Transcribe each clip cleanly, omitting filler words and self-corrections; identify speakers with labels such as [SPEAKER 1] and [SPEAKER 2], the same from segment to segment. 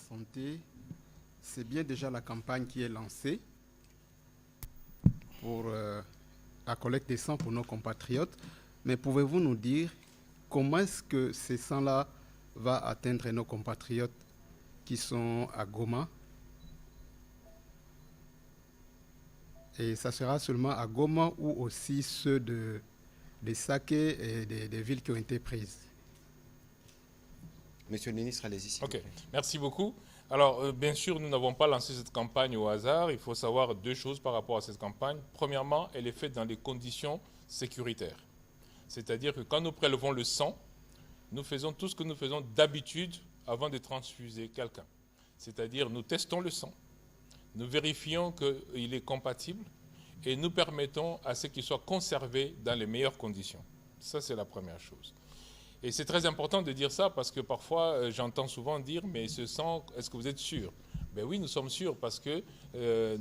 [SPEAKER 1] Santé, c'est bien déjà la campagne qui est lancée pour la collecte des sangs pour nos compatriotes. Mais pouvez-vous nous dire comment est-ce que ces sangs-là vont atteindre nos compatriotes qui sont à Goma? Et ça sera seulement à Goma ou aussi ceux des Saké et des villes qui ont été prises?
[SPEAKER 2] Monsieur le ministre, allez-y.
[SPEAKER 3] Ok, merci beaucoup. Alors, bien sûr, nous n'avons pas lancé cette campagne au hasard. Il faut savoir deux choses par rapport à cette campagne. Premièrement, elle est faite dans des conditions sécuritaires. C'est-à-dire que quand nous prélevons le sang, nous faisons tout ce que nous faisons d'habitude avant de transfuser quelqu'un. C'est-à-dire, nous testons le sang, nous vérifions qu'il est compatible et nous permettons à ce qu'il soit conservé dans les meilleures conditions. Ça, c'est la première chose. Et c'est très important de dire ça parce que parfois, j'entends souvent dire « mais ce sang, est-ce que vous êtes sûr ?» Ben oui, nous sommes sûrs parce que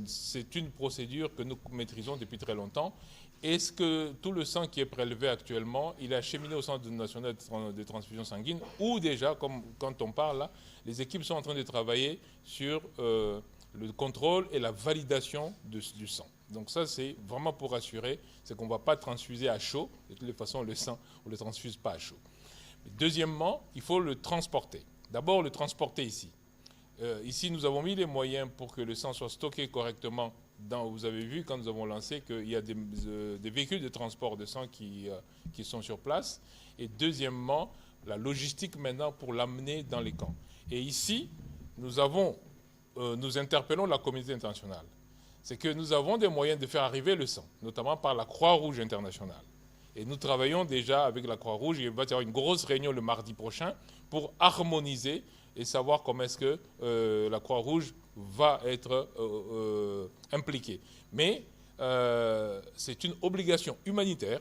[SPEAKER 3] c'est une procédure que nous maîtrisons depuis très longtemps. Est-ce que tout le sang qui est prélevé actuellement, il est acheminé au Centre national de transfusion sanguine ou déjà, comme quand on parle là, les équipes sont en train de travailler sur le contrôle et la validation du sang. Donc ça, c'est vraiment pour rassurer, c'est qu'on ne va pas transfuser à chaud. De toutes les façons, le sang, on ne le transfuse pas à chaud. Deuxièmement, il faut le transporter. D'abord, le transporter ici. Ici, nous avons mis les moyens pour que le sang soit stocké correctement. Vous avez vu, quand nous avons lancé, qu'il y a des véhicules de transport de sang qui sont sur place. Et deuxièmement, la logistique maintenant pour l'amener dans les camps. Et ici, nous interpellons la communauté internationale. C'est que nous avons des moyens de faire arriver le sang, notamment par la Croix-Rouge internationale. Et nous travaillons déjà avec la Croix-Rouge. Il va y avoir une grosse réunion le mardi prochain pour harmoniser et savoir comment est-ce que la Croix-Rouge va être impliquée. Mais c'est une obligation humanitaire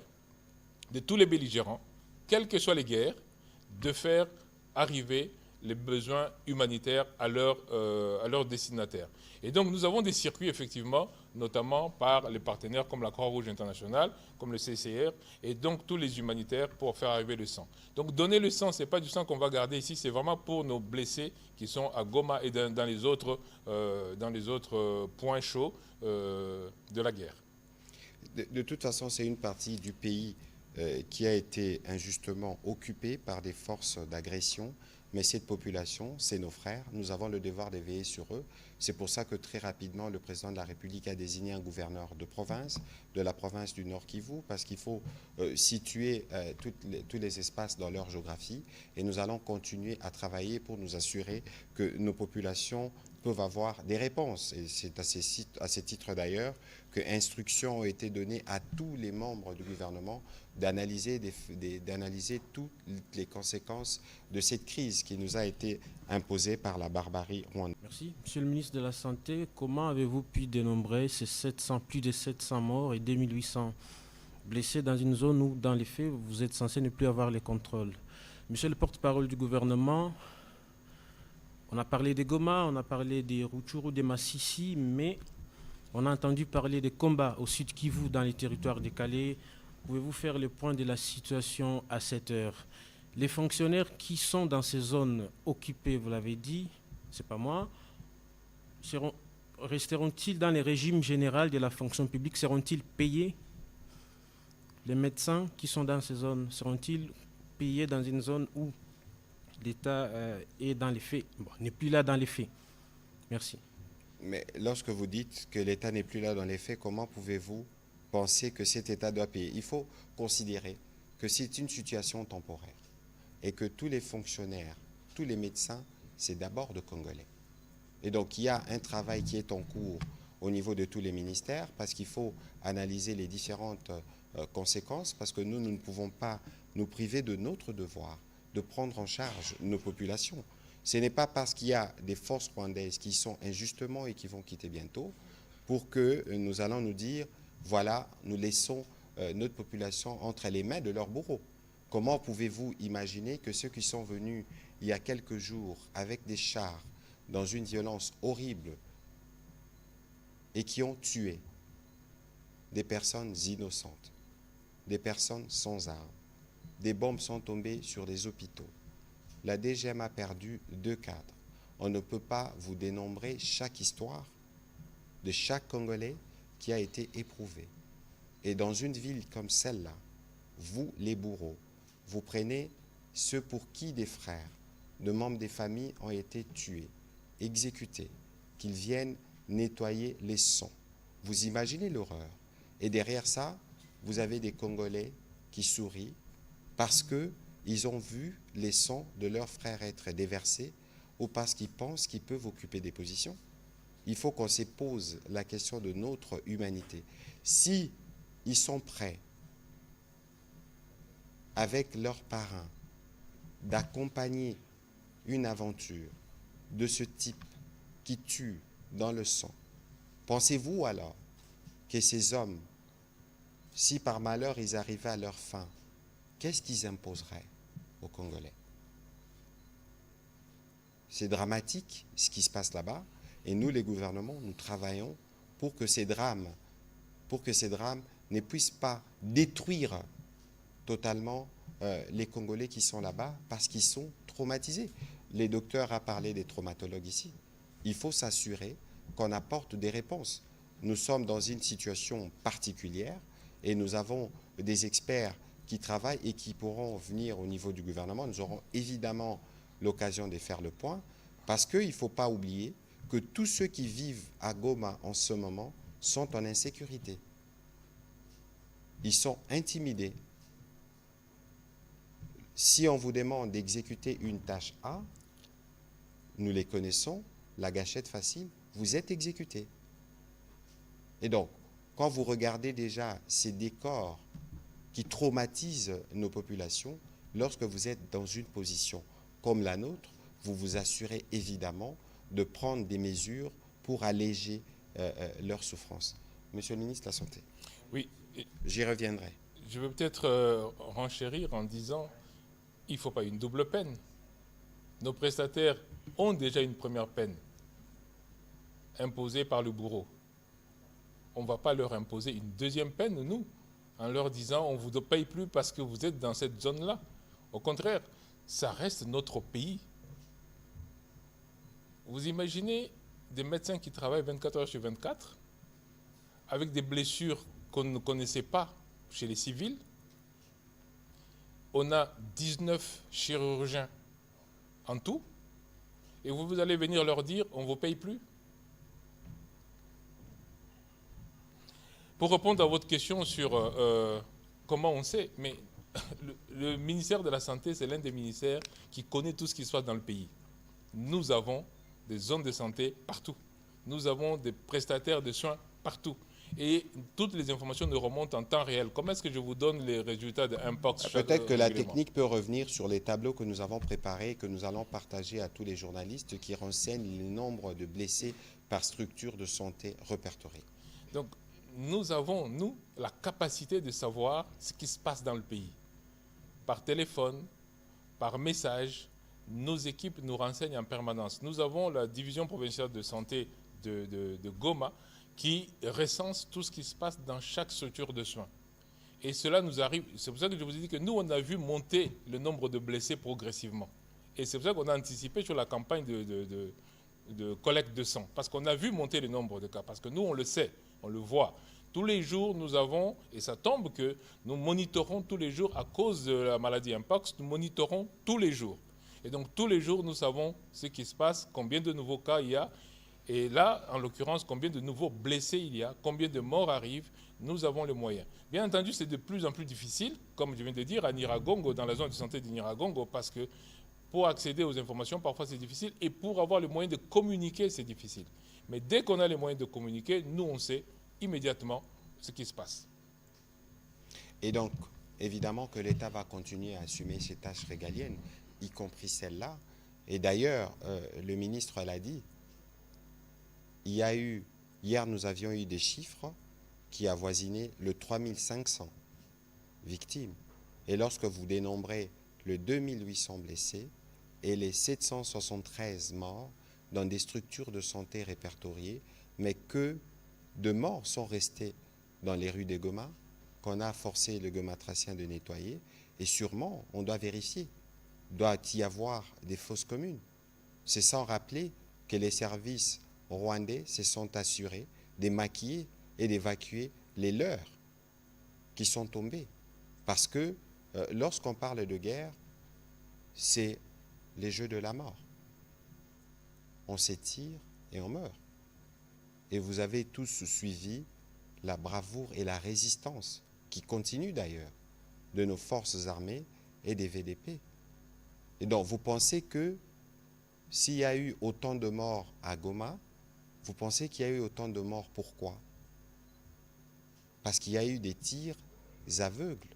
[SPEAKER 3] de tous les belligérants, quelles que soient les guerres, de faire arriver les besoins humanitaires à leurs destinataires. Et donc nous avons des circuits effectivement, notamment par les partenaires comme la Croix-Rouge internationale, comme le CCR, et donc tous les humanitaires pour faire arriver le sang. Donc donner le sang, ce n'est pas du sang qu'on va garder ici, c'est vraiment pour nos blessés qui sont à Goma et dans les autres points chauds de la guerre.
[SPEAKER 2] De toute façon, c'est une partie du pays qui a été injustement occupée par des forces d'agression. Mais cette population, c'est nos frères, nous avons le devoir de veiller sur eux. C'est pour ça que très rapidement, le président de la République a désigné un gouverneur de province, de la province du Nord Kivu, parce qu'il faut situer tous les espaces dans leur géographie. Et nous allons continuer à travailler pour nous assurer que nos populations peuvent avoir des réponses. Et c'est à ce titre d'ailleurs que instructions ont été données à tous les membres du gouvernement d'analyser toutes les conséquences de cette crise qui nous a été imposée par la barbarie rwandaise.
[SPEAKER 4] Merci. Monsieur le ministre de la Santé, comment avez-vous pu dénombrer ces plus de 700 morts et 2800 blessés dans une zone où, dans les faits, vous êtes censé ne plus avoir les contrôles? Monsieur le porte-parole du gouvernement, on a parlé des Goma, on a parlé des Rutshuru, des Massissi, mais on a entendu parler des combats au sud Kivu, dans les territoires décalés. Pouvez-vous faire le point de la situation à cette heure? Les fonctionnaires qui sont dans ces zones occupées, vous l'avez dit, c'est pas moi, resteront-ils dans les régimes généraux de la fonction publique? Seront-ils payés? Les médecins qui sont dans ces zones, seront-ils payés dans une zone où l'État est dans les faits, n'est plus là dans les faits? Merci.
[SPEAKER 2] Mais lorsque vous dites que l'État n'est plus là dans les faits, comment pouvez-vous penser que cet État doit payer? Il faut considérer que c'est une situation temporaire et que tous les fonctionnaires, tous les médecins, c'est d'abord de Congolais. Et donc il y a un travail qui est en cours au niveau de tous les ministères parce qu'il faut analyser les différentes conséquences parce que nous ne pouvons pas nous priver de notre devoir de prendre en charge nos populations. Ce n'est pas parce qu'il y a des forces rwandaises qui sont injustement et qui vont quitter bientôt pour que nous allons nous dire voilà, nous laissons notre population entre les mains de leurs bourreaux. Comment pouvez-vous imaginer que ceux qui sont venus il y a quelques jours avec des chars dans une violence horrible et qui ont tué des personnes innocentes, des personnes sans armes, des bombes sont tombées sur des hôpitaux. La DGM a perdu 2 cadres. on ne peut pas vous dénombrer chaque histoire de chaque Congolais qui a été éprouvé. Et dans une ville comme celle-là, vous, les bourreaux, vous prenez ceux pour qui des frères, de membres des familles ont été tués, exécutés, qu'ils viennent nettoyer les sangs. Vous imaginez l'horreur. Et derrière ça, vous avez des Congolais qui sourient parce qu'ils ont vu les sangs de leurs frères être déversés ou parce qu'ils pensent qu'ils peuvent occuper des positions. Il faut qu'on se pose la question de notre humanité. Si ils sont prêts, avec leurs parrains, d'accompagner une aventure de ce type qui tue dans le sang, pensez-vous alors que ces hommes, si par malheur ils arrivaient à leur fin, qu'est-ce qu'ils imposeraient aux Congolais? C'est dramatique ce qui se passe là-bas, et nous, les gouvernements, nous travaillons pour que ces drames ne puissent pas détruire totalement les Congolais qui sont là-bas parce qu'ils sont traumatisés. Les docteurs ont parlé des traumatologues ici. Il faut s'assurer qu'on apporte des réponses. Nous sommes dans une situation particulière et nous avons des experts qui travaillent et qui pourront venir au niveau du gouvernement. Nous aurons évidemment l'occasion de faire le point parce qu'il ne faut pas oublier que tous ceux qui vivent à Goma en ce moment sont en insécurité. Ils sont intimidés. Si on vous demande d'exécuter une tâche A, nous les connaissons, la gâchette facile, vous êtes exécuté. Et donc, quand vous regardez déjà ces décors qui traumatisent nos populations, lorsque vous êtes dans une position comme la nôtre, vous vous assurez évidemment de prendre des mesures pour alléger leur souffrance. Monsieur le ministre de la Santé.
[SPEAKER 3] Oui.
[SPEAKER 2] J'y reviendrai.
[SPEAKER 3] Je veux peut-être renchérir en disant il ne faut pas une double peine. Nos prestataires ont déjà une première peine imposée par le bourreau. On ne va pas leur imposer une deuxième peine, nous, en leur disant on ne vous paye plus parce que vous êtes dans cette zone-là. Au contraire, ça reste notre pays. Vous imaginez des médecins qui travaillent 24 heures sur 24 avec des blessures qu'on ne connaissait pas chez les civils. On a 19 chirurgiens en tout. Et vous allez venir leur dire on ne vous paye plus. Pour répondre à votre question sur comment on sait, mais le ministère de la Santé, c'est l'un des ministères qui connaît tout ce qui se passe dans le pays. Nous avons des zones de santé partout. Nous avons des prestataires de soins partout. Et toutes les informations nous remontent en temps réel. Comment est-ce que je vous donne les résultats de Mpox?
[SPEAKER 2] Peut-être que la technique peut revenir sur les tableaux que nous avons préparés et que nous allons partager à tous les journalistes qui renseignent le nombre de blessés par structure de santé répertoriée.
[SPEAKER 3] Donc, nous avons, nous, la capacité de savoir ce qui se passe dans le pays. Par téléphone, par message, nos équipes nous renseignent en permanence. Nous avons la division provinciale de santé de Goma qui recense tout ce qui se passe dans chaque structure de soins. Et cela nous arrive, c'est pour ça que je vous ai dit que nous, on a vu monter le nombre de blessés progressivement. Et c'est pour ça qu'on a anticipé sur la campagne de collecte de sang, parce qu'on a vu monter le nombre de cas, parce que nous, on le sait, on le voit. Tous les jours, nous avons, et ça tombe que nous monitorons tous les jours, à cause de la maladie Mpox, nous monitorons tous les jours. Et donc, tous les jours, nous savons ce qui se passe, combien de nouveaux cas il y a, et là, en l'occurrence, combien de nouveaux blessés il y a, combien de morts arrivent, nous avons les moyens. Bien entendu, c'est de plus en plus difficile, comme je viens de dire, à Nyiragongo, dans la zone de santé de Nyiragongo, parce que pour accéder aux informations, parfois c'est difficile, et pour avoir les moyens de communiquer, c'est difficile. Mais dès qu'on a les moyens de communiquer, nous, on sait immédiatement ce qui se passe.
[SPEAKER 2] Et donc, évidemment que l'État va continuer à assumer ses tâches régaliennes, y compris celle-là. Et d'ailleurs, le ministre l'a dit, il y a eu, hier nous avions eu des chiffres qui avoisinaient le 3500 victimes. Et lorsque vous dénombrez le 2800 blessés et les 773 morts dans des structures de santé répertoriées, mais que de morts sont restés dans les rues de Goma, qu'on a forcé le Gomatracien de nettoyer, et sûrement, on doit vérifier. Doit y avoir des fosses communes? C'est sans rappeler que les services rwandais se sont assurés de maquiller et d'évacuer les leurs qui sont tombés. Parce que lorsqu'on parle de guerre, c'est les jeux de la mort. On s'étire et on meurt. Et vous avez tous suivi la bravoure et la résistance, qui continue d'ailleurs, de nos forces armées et des VDP. Et donc, vous pensez que s'il y a eu autant de morts à Goma, vous pensez qu'il y a eu autant de morts, pourquoi? Parce qu'il y a eu des tirs aveugles,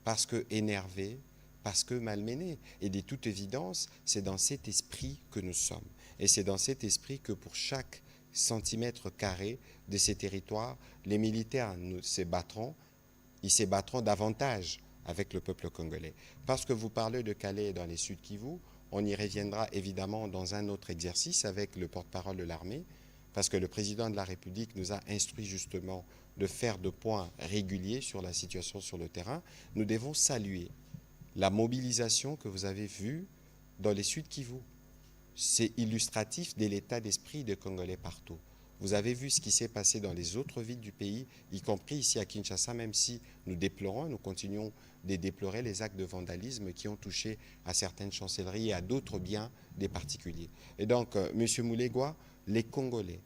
[SPEAKER 2] parce que énervés, parce que malmenés. Et de toute évidence, c'est dans cet esprit que nous sommes. Et c'est dans cet esprit que pour chaque centimètre carré de ces territoires, les militaires se battront, ils se battront davantage avec le peuple congolais. Parce que vous parlez de Calais et dans les Sud Kivu, on y reviendra évidemment dans un autre exercice avec le porte-parole de l'armée, parce que le président de la République nous a instruit justement de faire de points réguliers sur la situation sur le terrain. Nous devons saluer la mobilisation que vous avez vue dans les Sud Kivu. C'est illustratif de l'état d'esprit des Congolais partout. Vous avez vu ce qui s'est passé dans les autres villes du pays, y compris ici à Kinshasa, même si nous déplorons, nous continuons de déplorer les actes de vandalisme qui ont touché à certaines chancelleries et à d'autres biens des particuliers. Et donc, M. Moulegua, les Congolais,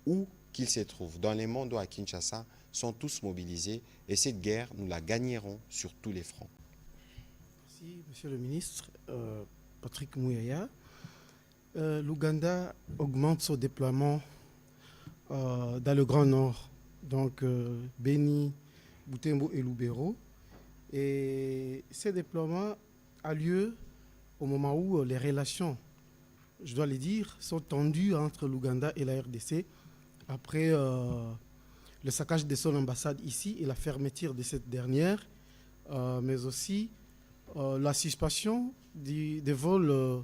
[SPEAKER 2] où qu'ils se trouvent, dans les mondes ou à Kinshasa, sont tous mobilisés et cette guerre, nous la gagnerons sur tous les fronts.
[SPEAKER 5] Merci, Monsieur le ministre. Patrick Mouyaya. L'Ouganda augmente son déploiement dans le Grand Nord, donc Beni, Butembo et Lubero. Et ce déploiement a lieu au moment où les relations, je dois le dire, sont tendues entre l'Ouganda et la RDC après le saccage de son ambassade ici et la fermeture de cette dernière, mais aussi la suspension des vols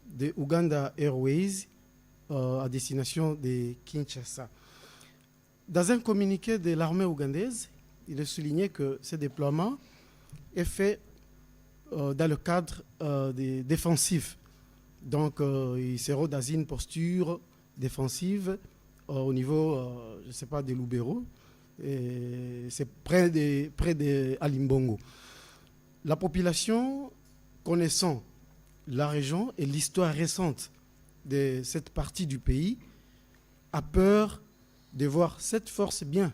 [SPEAKER 5] de Uganda Airways à destination de Kinshasa. Dans un communiqué de l'armée ougandaise, il est souligné que ce déploiement est fait dans le cadre des défensifs. Donc, il sera dans une posture défensive au niveau, je ne sais pas, de Lubero. C'est près de Alimbongo. La population, connaissant la région et l'histoire récente de cette partie du pays, a peur de voir cette force, bien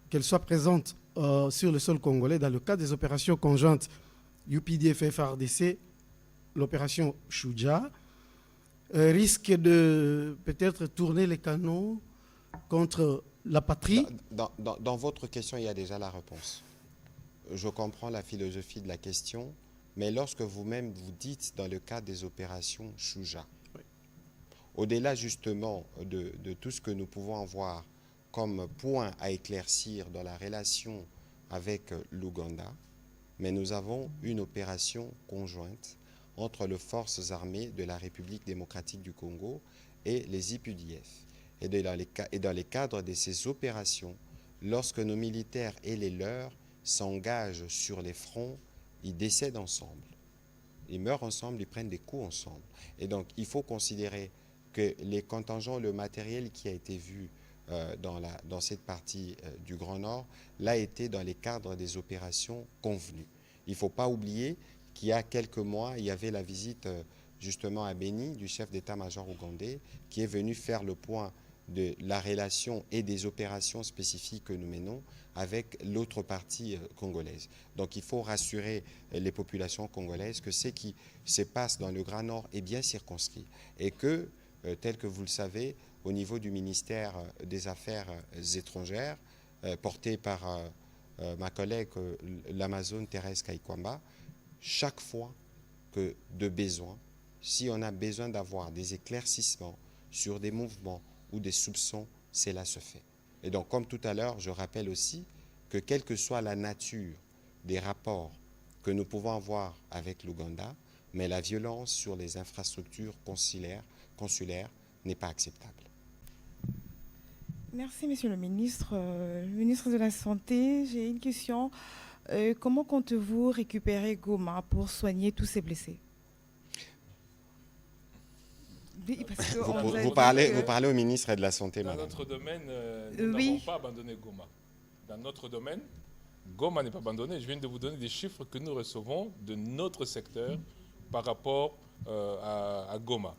[SPEAKER 5] qu'elle soit présente sur le sol congolais dans le cadre des opérations conjointes UPDF-FARDC, l'opération Shuja, risque de peut-être tourner les canons contre la patrie.
[SPEAKER 2] Dans votre question, il y a déjà la réponse. Je comprends la philosophie de la question, mais lorsque vous-même vous dites dans le cadre des opérations Shuja, oui, au-delà justement de tout ce que nous pouvons voir comme point à éclaircir dans la relation avec l'Ouganda, mais nous avons une opération conjointe entre les forces armées de la République démocratique du Congo et les IPUDF. Et dans les cadres de ces opérations, lorsque nos militaires et les leurs s'engagent sur les fronts, ils décèdent ensemble. Ils meurent ensemble, ils prennent des coups ensemble. Et donc, il faut considérer que les contingents, le matériel qui a été vu dans cette partie du Grand Nord, l'a été dans les cadres des opérations convenues. Il ne faut pas oublier qu'il y a quelques mois, il y avait la visite justement à Beni du chef d'état-major ougandais qui est venu faire le point de la relation et des opérations spécifiques que nous menons avec l'autre partie congolaise. Donc il faut rassurer les populations congolaises que ce qui se passe dans le Grand Nord est bien circonscrit et que, tel que vous le savez, au niveau du ministère des Affaires étrangères, porté par ma collègue l'Amazone Thérèse Kaikwamba, chaque fois que de besoin, si on a besoin d'avoir des éclaircissements sur des mouvements ou des soupçons, cela se fait. Et donc, comme tout à l'heure, je rappelle aussi que quelle que soit la nature des rapports que nous pouvons avoir avec l'Ouganda, mais la violence sur les infrastructures consulaires n'est pas acceptable.
[SPEAKER 6] Merci, Monsieur le ministre. Le ministre de la Santé, j'ai une question. Comment comptez-vous récupérer Goma pour soigner tous ces blessés? Oui, parce que
[SPEAKER 2] Vous,
[SPEAKER 6] on nous a
[SPEAKER 2] vous
[SPEAKER 6] dit
[SPEAKER 2] parlez,
[SPEAKER 6] que-
[SPEAKER 2] vous parlez au ministre de la Santé,
[SPEAKER 3] Dans
[SPEAKER 2] madame.
[SPEAKER 3] notre domaine, nous
[SPEAKER 6] Oui.
[SPEAKER 3] n'avons pas abandonné Goma. Dans notre domaine, Goma n'est pas abandonné. Je viens de vous donner des chiffres que nous recevons de notre secteur par rapport à Goma.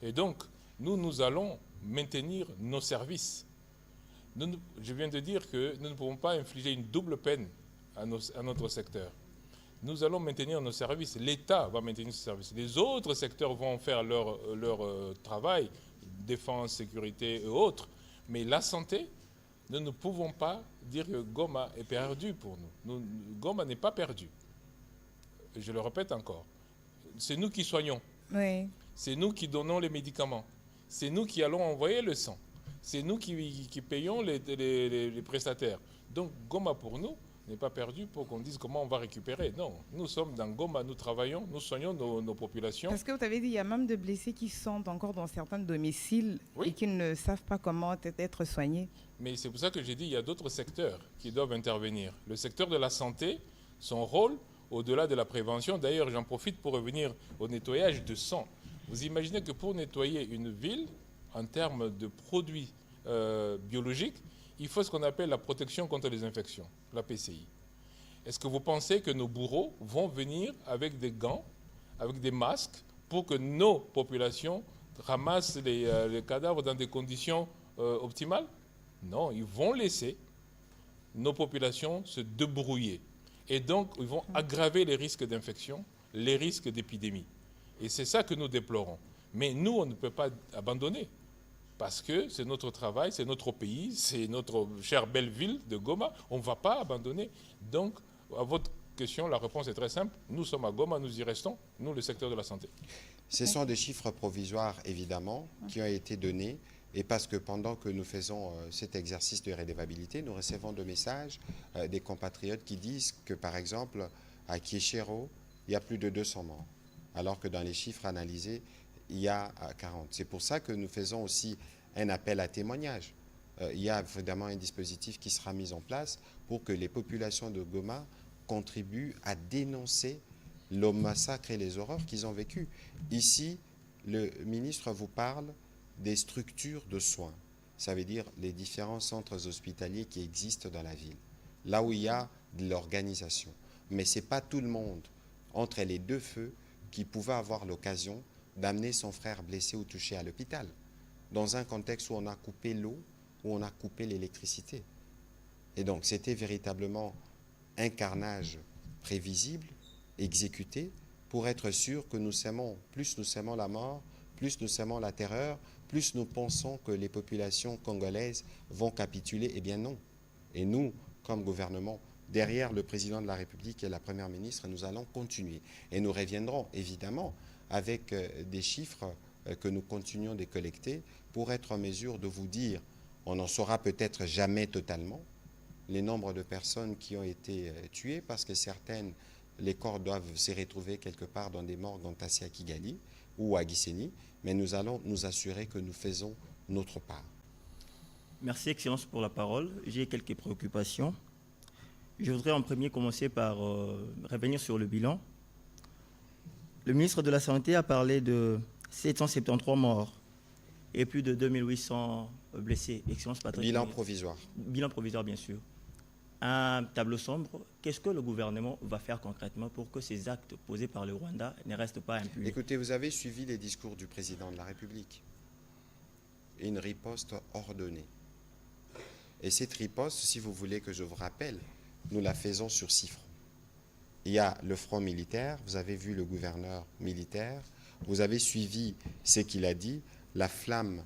[SPEAKER 3] Et donc, nous allons maintenir nos services. Je viens de dire que nous ne pouvons pas infliger une double peine à notre secteur. Nous allons maintenir nos services. L'État va maintenir ses services. Les autres secteurs vont faire leur travail, défense, sécurité et autres. Mais la santé, nous ne pouvons pas dire que Goma est perdu pour nous. Goma n'est pas perdu. Je le répète encore. C'est nous qui soignons.
[SPEAKER 6] Oui.
[SPEAKER 3] C'est nous qui donnons les médicaments. C'est nous qui allons envoyer le sang. C'est nous qui payons les prestataires. Donc Goma pour nous n'est pas perdu pour qu'on dise comment on va récupérer. Non, nous sommes dans Goma, nous travaillons, nous soignons nos populations.
[SPEAKER 6] Parce que vous avez dit, il y a même des blessés qui sont encore dans certains domiciles
[SPEAKER 3] Oui.
[SPEAKER 6] et qui ne savent pas comment être soignés.
[SPEAKER 3] Mais c'est pour ça que j'ai dit qu'il y a d'autres secteurs qui doivent intervenir. Le secteur de la santé, son rôle, au-delà de la prévention, d'ailleurs j'en profite pour revenir au nettoyage de sang. Vous imaginez que pour nettoyer une ville, en termes de produits biologiques, il faut ce qu'on appelle la protection contre les infections, la PCI. Est-ce que vous pensez que nos bourreaux vont venir avec des gants, avec des masques, pour que nos populations ramassent les cadavres dans des conditions optimales? Non, ils vont laisser nos populations se débrouiller. Et donc, ils vont aggraver les risques d'infection, les risques d'épidémie. Et c'est ça que nous déplorons. Mais nous, on ne peut pas abandonner. Parce que c'est notre travail, c'est notre pays, c'est notre chère belle ville de Goma. On ne va pas abandonner. Donc, à votre question, la réponse est très simple. Nous sommes à Goma, nous y restons, nous, le secteur de la santé.
[SPEAKER 2] Ce sont des chiffres provisoires, évidemment, qui ont été donnés. Et parce que pendant que nous faisons cet exercice de redevabilité, nous recevons des messages des compatriotes qui disent que, par exemple, à Kieshero, il y a plus de 200 morts, alors que dans les chiffres analysés, il y a 40. C'est pour ça que nous faisons aussi un appel à témoignage. Il y a évidemment un dispositif qui sera mis en place pour que les populations de Goma contribuent à dénoncer le massacre et les horreurs qu'ils ont vécues. Ici, le ministre vous parle des structures de soins. Ça veut dire les différents centres hospitaliers qui existent dans la ville, là où il y a de l'organisation. Mais ce n'est pas tout le monde, entre les deux feux, qui pouvait avoir l'occasion d'amener son frère blessé ou touché à l'hôpital, dans un contexte où on a coupé l'eau, où on a coupé l'électricité. Et donc, c'était véritablement un carnage prévisible, exécuté, pour être sûr que nous s'aimons. Plus nous s'aimons la mort, plus nous s'aimons la terreur, plus nous pensons que les populations congolaises vont capituler. Eh bien non. Et nous, comme gouvernement, derrière le président de la République et la première ministre, nous allons continuer. Et nous reviendrons, évidemment, avec des chiffres que nous continuons de collecter pour être en mesure de vous dire, on n'en saura peut-être jamais totalement, les nombres de personnes qui ont été tuées, parce que certaines, les corps doivent se retrouver quelque part dans des morgues en Tassia Kigali ou à Gisenyi, mais nous allons nous assurer que nous faisons notre part.
[SPEAKER 7] Merci, Excellence, pour la parole. J'ai quelques préoccupations. Je voudrais en premier commencer par revenir sur le bilan. Le ministre de la Santé a parlé de 773 morts et plus de 2800 blessés. Excellence Patrick.
[SPEAKER 2] Bilan provisoire.
[SPEAKER 7] Bilan provisoire, bien sûr. Un tableau sombre. Qu'est-ce que le gouvernement va faire concrètement pour que ces actes posés par le Rwanda ne restent pas impunis?
[SPEAKER 2] Écoutez, vous avez suivi les discours du président de la République. Une riposte ordonnée. Et cette riposte, si vous voulez que je vous rappelle, nous la faisons sur 6 fronts. Il y a le front militaire, vous avez vu le gouverneur militaire, vous avez suivi ce qu'il a dit, la flamme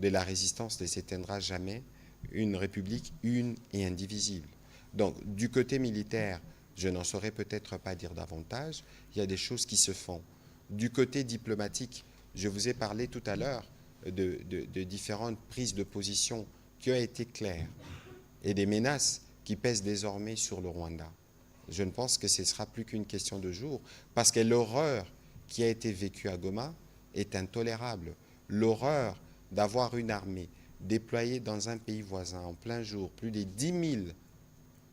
[SPEAKER 2] de la résistance ne s'éteindra jamais, une république une et indivisible. Donc, du côté militaire, je n'en saurais peut-être pas dire davantage, il y a des choses qui se font. Du côté diplomatique, je vous ai parlé tout à l'heure de différentes prises de position qui ont été claires et des menaces qui pèsent désormais sur le Rwanda. Je ne pense que ce ne sera plus qu'une question de jour, parce que l'horreur qui a été vécue à Goma est intolérable. L'horreur d'avoir une armée déployée dans un pays voisin en plein jour, plus de 10 000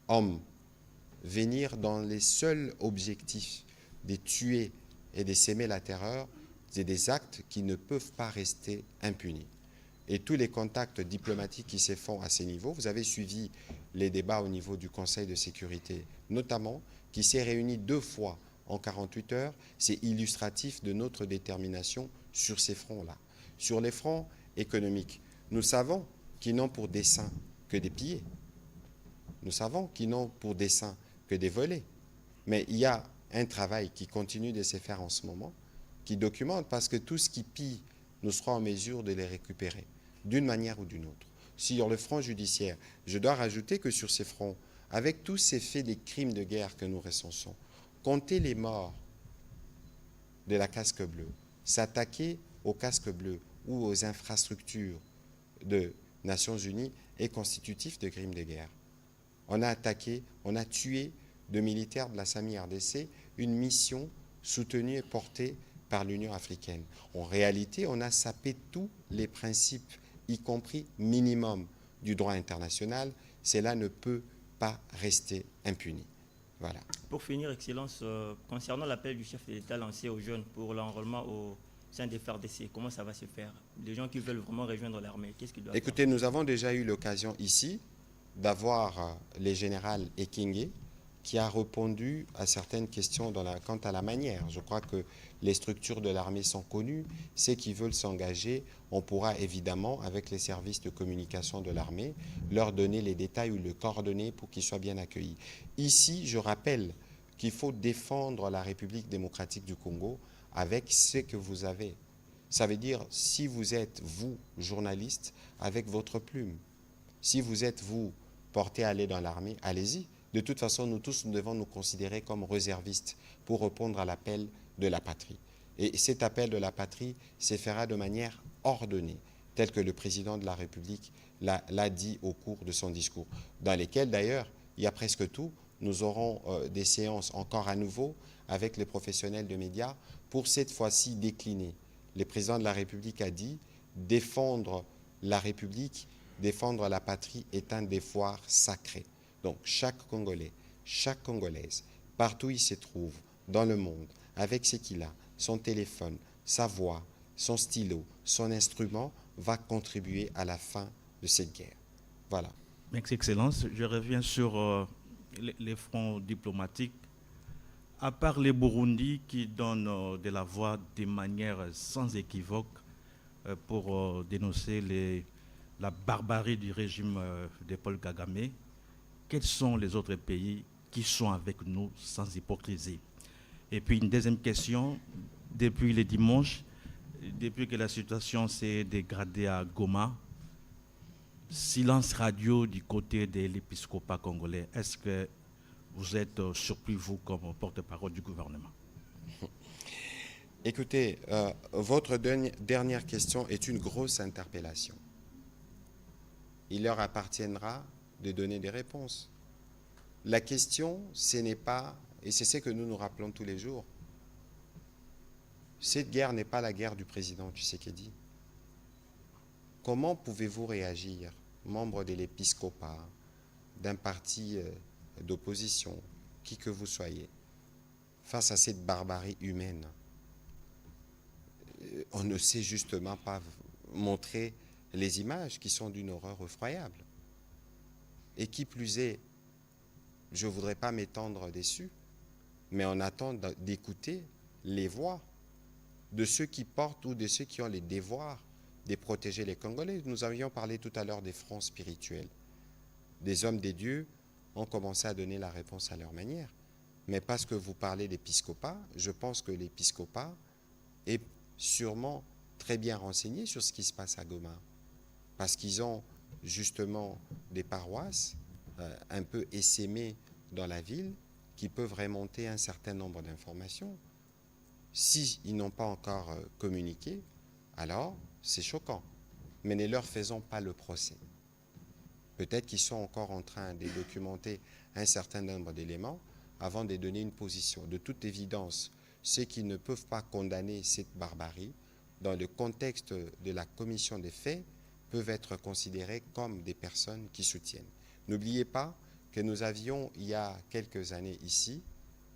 [SPEAKER 2] hommes, venir dans les seuls objectifs de tuer et de s'aimer la terreur, C'est des actes qui ne peuvent pas rester impunis. Et tous les contacts diplomatiques qui se font à ces niveaux, vous avez suivi les débats au niveau du Conseil de sécurité, notamment, qui s'est réuni 2 fois en 48 heures, c'est illustratif de notre détermination sur ces fronts-là. Sur les fronts économiques, nous savons qu'ils n'ont pour dessein que des pillés. Nous savons qu'ils n'ont pour dessein que des volets. Mais il y a un travail qui continue de se faire en ce moment, qui documente, parce que tout ce qui pille, nous serons en mesure de les récupérer, d'une manière ou d'une autre. Sur le front judiciaire, je dois rajouter que sur ces fronts, avec tous ces faits des crimes de guerre que nous recensons, compter les morts de la casque bleue, s'attaquer aux casques bleus ou aux infrastructures de Nations Unies est constitutif de crimes de guerre. On a attaqué, on a tué de militaires de la SAMI-RDC une mission soutenue et portée par l'Union africaine. En réalité, on a sapé tous les principes, y compris minimum du droit international. Cela ne peut pas rester impuni. Voilà.
[SPEAKER 7] Pour finir, Excellence, concernant l'appel du chef de l'État lancé aux jeunes pour l'enrôlement au sein des FARDC, comment ça va se faire? Les gens qui veulent vraiment rejoindre l'armée, qu'est-ce qu'ils doivent faire?
[SPEAKER 2] Écoutez, nous avons déjà eu l'occasion ici d'avoir le général Ekenge qui a répondu à certaines questions quant à la manière. Je crois que les structures de l'armée sont connues. Ceux qui veulent s'engager, on pourra évidemment, avec les services de communication de l'armée, leur donner les détails ou les coordonnées pour qu'ils soient bien accueillis. Ici, je rappelle qu'il faut défendre la République démocratique du Congo avec ce que vous avez. Ça veut dire, si vous êtes, vous, journaliste, avec votre plume, si vous êtes, vous, porté à aller dans l'armée, allez-y. De toute façon, nous tous, nous devons nous considérer comme réservistes pour répondre à l'appel de la patrie. Et cet appel de la patrie se fera de manière ordonnée, tel que le président de la République l'a dit au cours de son discours, dans lesquels, d'ailleurs, il y a presque tout. Nous aurons des séances encore à nouveau avec les professionnels de médias pour cette fois-ci décliner. Le président de la République a dit défendre la République, défendre la patrie est un devoir sacré. Donc chaque Congolais, chaque Congolaise, partout où il se trouve dans le monde, avec ce qu'il a, son téléphone, sa voix, son stylo, son instrument, va contribuer à la fin de cette guerre. Voilà.
[SPEAKER 8] Merci, Excellence. Je reviens sur les fronts diplomatiques. À part les Burundi qui donnent de la voix de manière sans équivoque pour dénoncer la barbarie du régime de Paul Kagame, quels sont les autres pays qui sont avec nous sans hypocrisie? Et puis une deuxième question, depuis le dimanche, depuis que la situation s'est dégradée à Goma, silence radio du côté de l'épiscopat congolais. Est-ce que vous êtes surpris, vous, comme porte-parole du gouvernement?
[SPEAKER 2] Écoutez, votre dernière question est une grosse interpellation. Il leur appartiendra de donner des réponses. La question, ce n'est pas, et c'est ce que nous nous rappelons tous les jours, cette guerre n'est pas la guerre du président Tshisekedi. Comment pouvez-vous réagir, membre de l'épiscopat, d'un parti d'opposition, qui que vous soyez, face à cette barbarie humaine? On ne sait justement pas montrer les images qui sont d'une horreur effroyable. Et qui plus est, je ne voudrais pas m'étendre dessus, mais on attend d'écouter les voix de ceux qui portent ou de ceux qui ont les devoirs de protéger les Congolais. Nous avions parlé tout à l'heure des fronts spirituels. Des hommes des dieux ont commencé à donner la réponse à leur manière. Mais parce que vous parlez d'épiscopat, je pense que l'épiscopat est sûrement très bien renseigné sur ce qui se passe à Goma. Parce qu'ils ont justement des paroisses un peu essaimées dans la ville qui peuvent remonter un certain nombre d'informations. S'ils n'ont pas encore communiqué, alors c'est choquant. Mais ne leur faisons pas le procès. Peut-être qu'ils sont encore en train de documenter un certain nombre d'éléments avant de donner une position. De toute évidence, ceux qui ne peuvent pas condamner cette barbarie, dans le contexte de la commission des faits, peuvent être considérés comme des personnes qui soutiennent. N'oubliez pas que nous avions, il y a quelques années ici,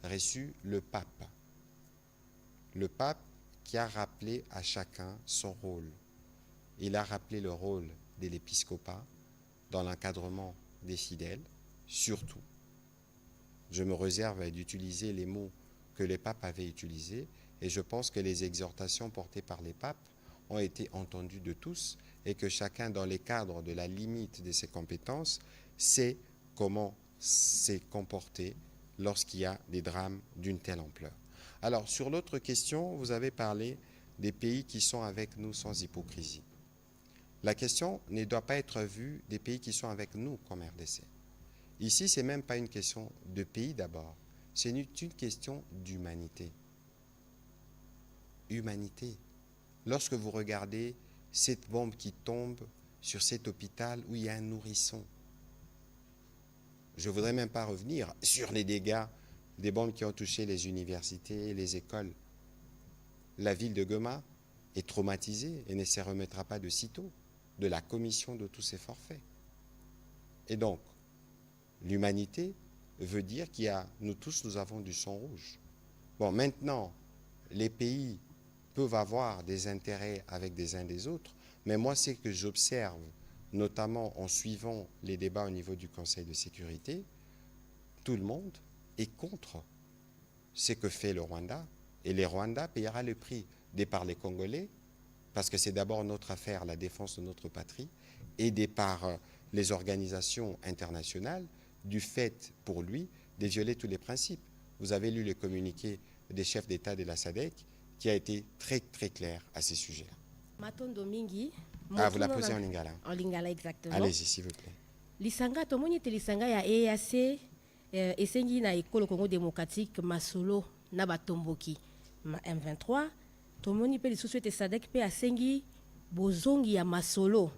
[SPEAKER 2] reçu le pape. Le pape qui a rappelé à chacun son rôle. Il a rappelé le rôle de l'épiscopat dans l'encadrement des fidèles, surtout. Je me réserve d'utiliser les mots que les papes avaient utilisés, et je pense que les exhortations portées par les papes ont été entendues de tous, et que chacun, dans les cadres de la limite de ses compétences, sait comment s'est comporté lorsqu'il y a des drames d'une telle ampleur. Alors, sur l'autre question, vous avez parlé des pays qui sont avec nous sans hypocrisie. La question ne doit pas être vue des pays qui sont avec nous comme RDC. Ici, ce n'est même pas une question de pays d'abord, c'est une question d'humanité. Humanité. Lorsque vous regardez cette bombe qui tombe sur cet hôpital où il y a un nourrisson, je ne voudrais même pas revenir sur les dégâts des bombes qui ont touché les universités et les écoles. La ville de Goma est traumatisée et ne se remettra pas de sitôt de la commission de tous ces forfaits. Et donc, l'humanité veut dire qu'il y a, nous tous, nous avons du sang rouge. Bon, maintenant, les pays peuvent avoir des intérêts avec des uns des autres, mais moi, c'est que j'observe, notamment en suivant les débats au niveau du Conseil de sécurité, tout le monde est contre ce que fait le Rwanda, et le Rwanda payera le prix de par les Congolais, parce que c'est d'abord notre affaire, la défense de notre patrie, et de par les organisations internationales, du fait, pour lui, de violer tous les principes. Vous avez lu le communiqué des chefs d'État de la SADC, qui a été très très clair à ces sujets-là.
[SPEAKER 9] Matondo mingi.
[SPEAKER 2] Ah, vous la posez en lingala.
[SPEAKER 9] En lingala, exactement.
[SPEAKER 2] Allez-y, s'il vous plaît.
[SPEAKER 9] Lisanga, tomoni te lisanga ya EAC, esengi na ekolo Congo démocratique masolo na batomboki ma M23. Tomoni pe lisusu ete SADC pe asengi bozongi ya masolo.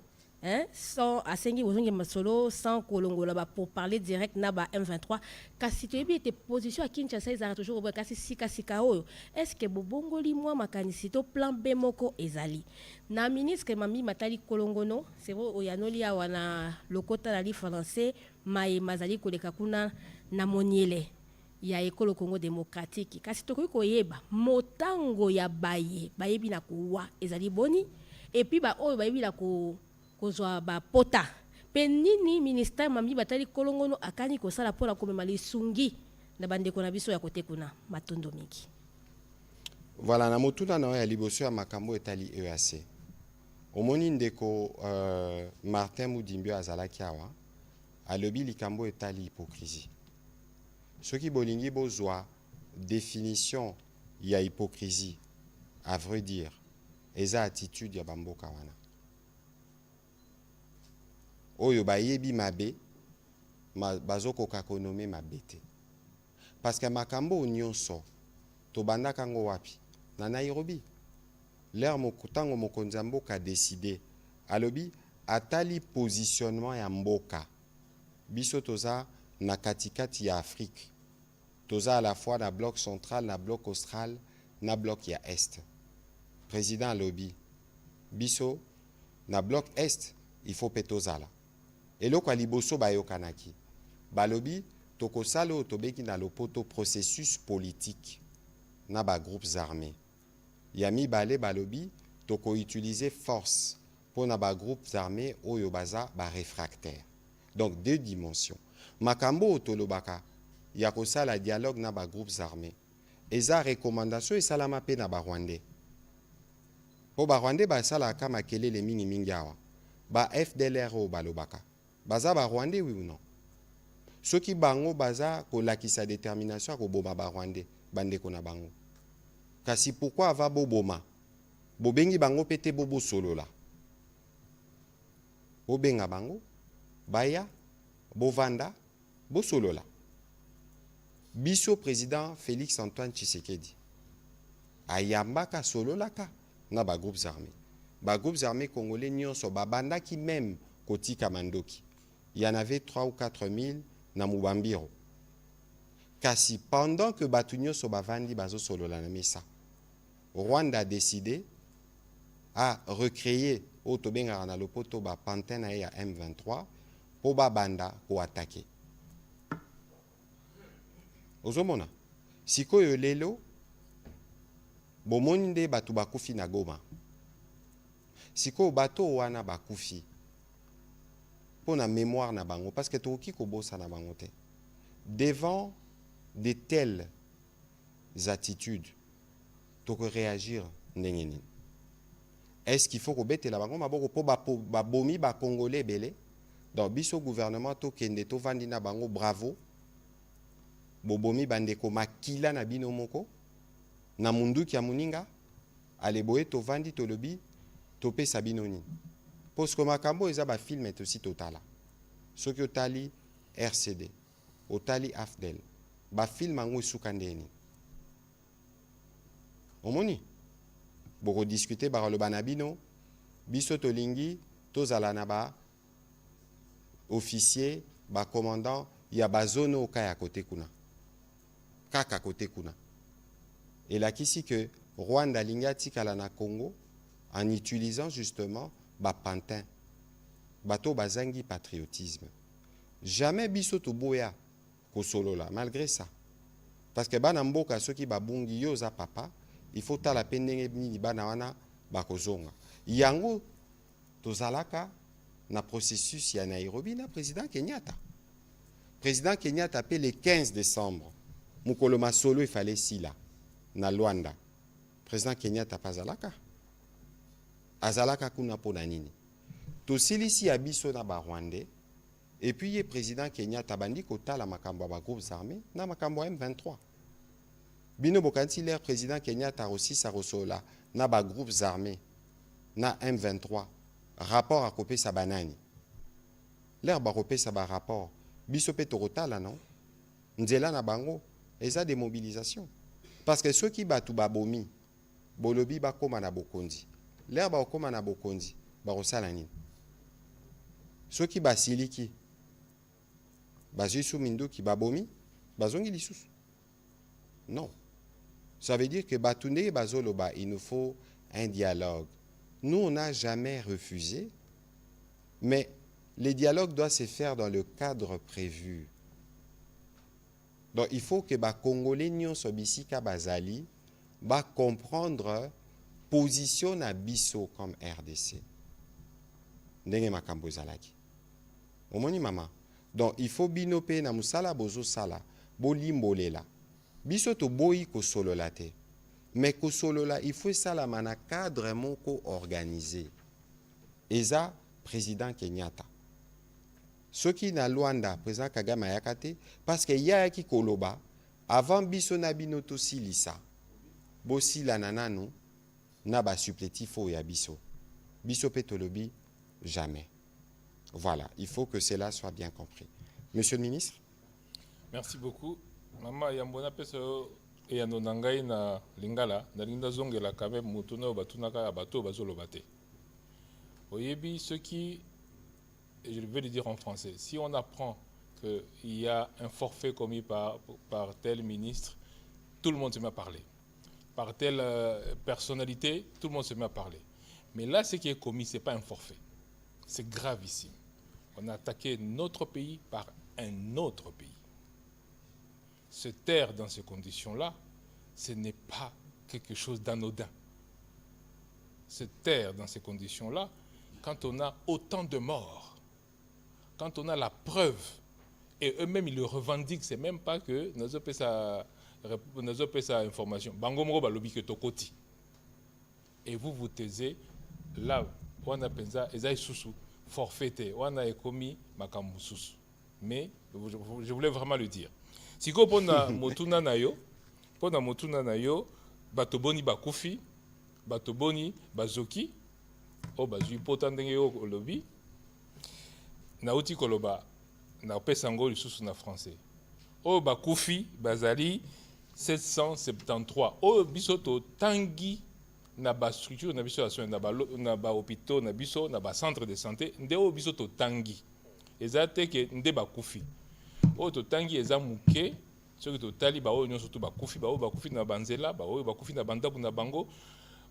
[SPEAKER 9] Sans asengi bozongi ya masolo sans kolongola ba pour parler direct na ba M23. Kasi toyebi ete position à Kinshasa ezala toujours ba kasi sika oyo. Est-ce que bobongoli mwa makanisi to plan B moko ezali? Na ministre Mami Matali Kolongono, c'est vrai oyanoli awa na lokota na li français mai mazali koleka kuna na moniele ya ekolo Congo démocratique. Kasi tokoki koyeba motango ya bayebi na kuwa ezali boni et puis ba oyo bayebi na kozwa ba pota. Pe nini ministère Mami Matali Kolongono akani kosala pona komema lisungi na bandeko na biso ya kote kuna matondo mingi.
[SPEAKER 2] Voilà, na motuna na ya liboso ya makambo etali EAC. Omoni ndeko Martin Moudimbio azalaki awa, alobi likambo etali hypocrisie. Soki bolingi bozwa définition ya hypocrisie, à vrai dire, eza attitude ya bamboka wana. Oyo bayebi mabe, bazoko kakonome mabete. Parce que makambo nyonso, tobanda kango wapi, na Nairobi. L'air mokutango mokonzi ya mboka a décidé, alobi atali positionnement ya mboka. Biso toza na katikati ya Afrique. Toza à la fois na bloc central, na bloc austral, na bloc ya est. Président alobi, biso na bloc est, il faut petozala. Et loko aliboso bayokanaki. Balobi tokosalo tobeki na lopoto processus politique na ba groupes armés. Yami balé balobi toko utiliser force pour na ba groupes armés oyo baza ba réfractaire. Donc deux dimensions. Makambo otolobaka ya kosala dialogue na ba groupes armés. Eza recommandation et salama pe na ba Rwandais. Po ba Rwandais ba sala ka makelele mingi mingi awa. Ba FDLR o balobaka. Baza ba Rwandais oui ou non? Ceux qui bango baza kolakisa détermination ko boma ba Rwandais bande kona bango. Kasi pourquoi va boboma? Bobengi bango pete bobo solo la. Bobenga bango, baya, bovanda, bo solo la. Biso président Félix Antoine Tshisekedi. Ayambaka solo la ka na ba groupes armés. Ba groupes armés congolais nyonso babanda ki même koti kamandoki. Il y en avait 3 ou 4 000 na Mubambiro. Kasi pendant que Batunyo Sobavandi bazo solo la mesa, Rwanda a décidé à recréer au Tobenga na lopoto ba pantena ya M23 pour ba banda pour attaquer. Ozomona, sikoyo lelo bomoni nde bato bakufi na Goma. Siko bato wana bakufi pour la mémoire na bango parce que toki ko bosa na bango te. Devant de telles attitudes, tu peux réagir ndengeni. Est-ce qu'il faut que bete la bango maboko po ba bomi ba congolais belé dans biso gouvernement to kende to vandi na bango bravo. Bobomi bandeko makila na bino moko na mundu ki amuninga aleboye to vandi to lobi to pe sabinoni. Parce que makambo eza ba film est aussi totala. Ce que otali RCD, otali AFDEL, ba film ango sukandeni. Omoni boko discuter ba le banabino biso to lingi to zala na ba officier ba commandant ya ba zone au kaya côté kuna. Kaka côté kuna. Et là qu'ici que Rwanda linga tikala na Congo en utilisant justement ba pantin bato bazangi patriotisme. Jamais biso to boya ko solo là malgré ça. Parce que bana mboka ceux qui babungi yoza papa, il faut ta la pendenge ni bana wana bakozonga. Yango tozalaka na processus ya Nairobi na président Kenyatta. Président Kenyatta appelé le 15 décembre. Mukolo masolo il fallait si là na Luanda. Président Kenyatta pas azalaka. Azalaka kuna pona nini. Tosilisi ya biso na ba Rwandais. Et puis le président Kenyatta bandi kota la makambo ba groupes armés na makambo M23. Bino bokanti l'air président Kenyatta aussi sa rosola na ba groupes armés na M23 rapport à copé sa banani. L'air ba copé sa ba rapport biso pe torota là non. Nzela na bango eza des mobilisations. Parce que ceux qui batu babomi bolobi ba koma na bokondi. L'air ba koma na bokondi ba rosala nini. Ceux qui basiliki bazisu mindu ki babomi bazongi lisusu. Non. Ça veut dire que batunde bazoloba, il nous faut un dialogue. Nous on n'a jamais refusé, mais le dialogue doit se faire dans le cadre prévu. Donc il faut que les Congolais nyonso bisika bazali ba comprendre position na biso comme RDC. Ndenge makambo zalaki. Omoni mama. Donc il faut binope na musala bozo sala bolimbolela. Biso to boyi ko solola te. Mais ko solola il faut sala mana cadre moko organisé. Eza président Kenyatta. Ceux qui na Luanda président Kagame yakate parce que ya ki koloba avant biso na binoto silisa. Bosi la nananu na ba supplétif o ya biso. Biso petolobi jamais. Voilà, il faut que cela soit bien compris. Monsieur le ministre.
[SPEAKER 3] Merci beaucoup. Maman Yambona peso et Yanonangai na lingala, na linda zongela quand même mutuna ou batunaka abato bazolobate. Oyebi, ce qui, et je vais le dire en français, si on apprend qu'il y a un forfait commis par tel ministre, tout le monde se met à parler. Par telle personnalité, tout le monde se met à parler. Mais là, ce qui est commis, ce n'est pas un forfait. C'est gravissime. On a attaqué notre pays par un autre pays. Se taire dans ces conditions-là, ce n'est pas quelque chose d'anodin. Se taire dans ces conditions-là, quand on a autant de morts, quand on a la preuve, et eux-mêmes ils le revendiquent, c'est même pas que nous avons fait sa information. Bangomro balobi que tokoti. Et vous taisez, là, on a pensé, ils sous forfaité, on a commis makamusus. Mais je voulais vraiment le dire. Si vous avez motuna na yo, batoboni bakufi, batoboni bazoki, o bazui potandenge yo lobi, na uti koloba, na pesango lisusu na français. O bakufi bazali 773. O bisoto tangi na ba structure na biso na ba hôpitaux na biso na ba centre de santé nde o bisoto tangi. Ezate ke nde bakufi. O to tangi eza muke soki to tali ba o nyonso to bakufi na banzela ba o bakufi na bandabu na bango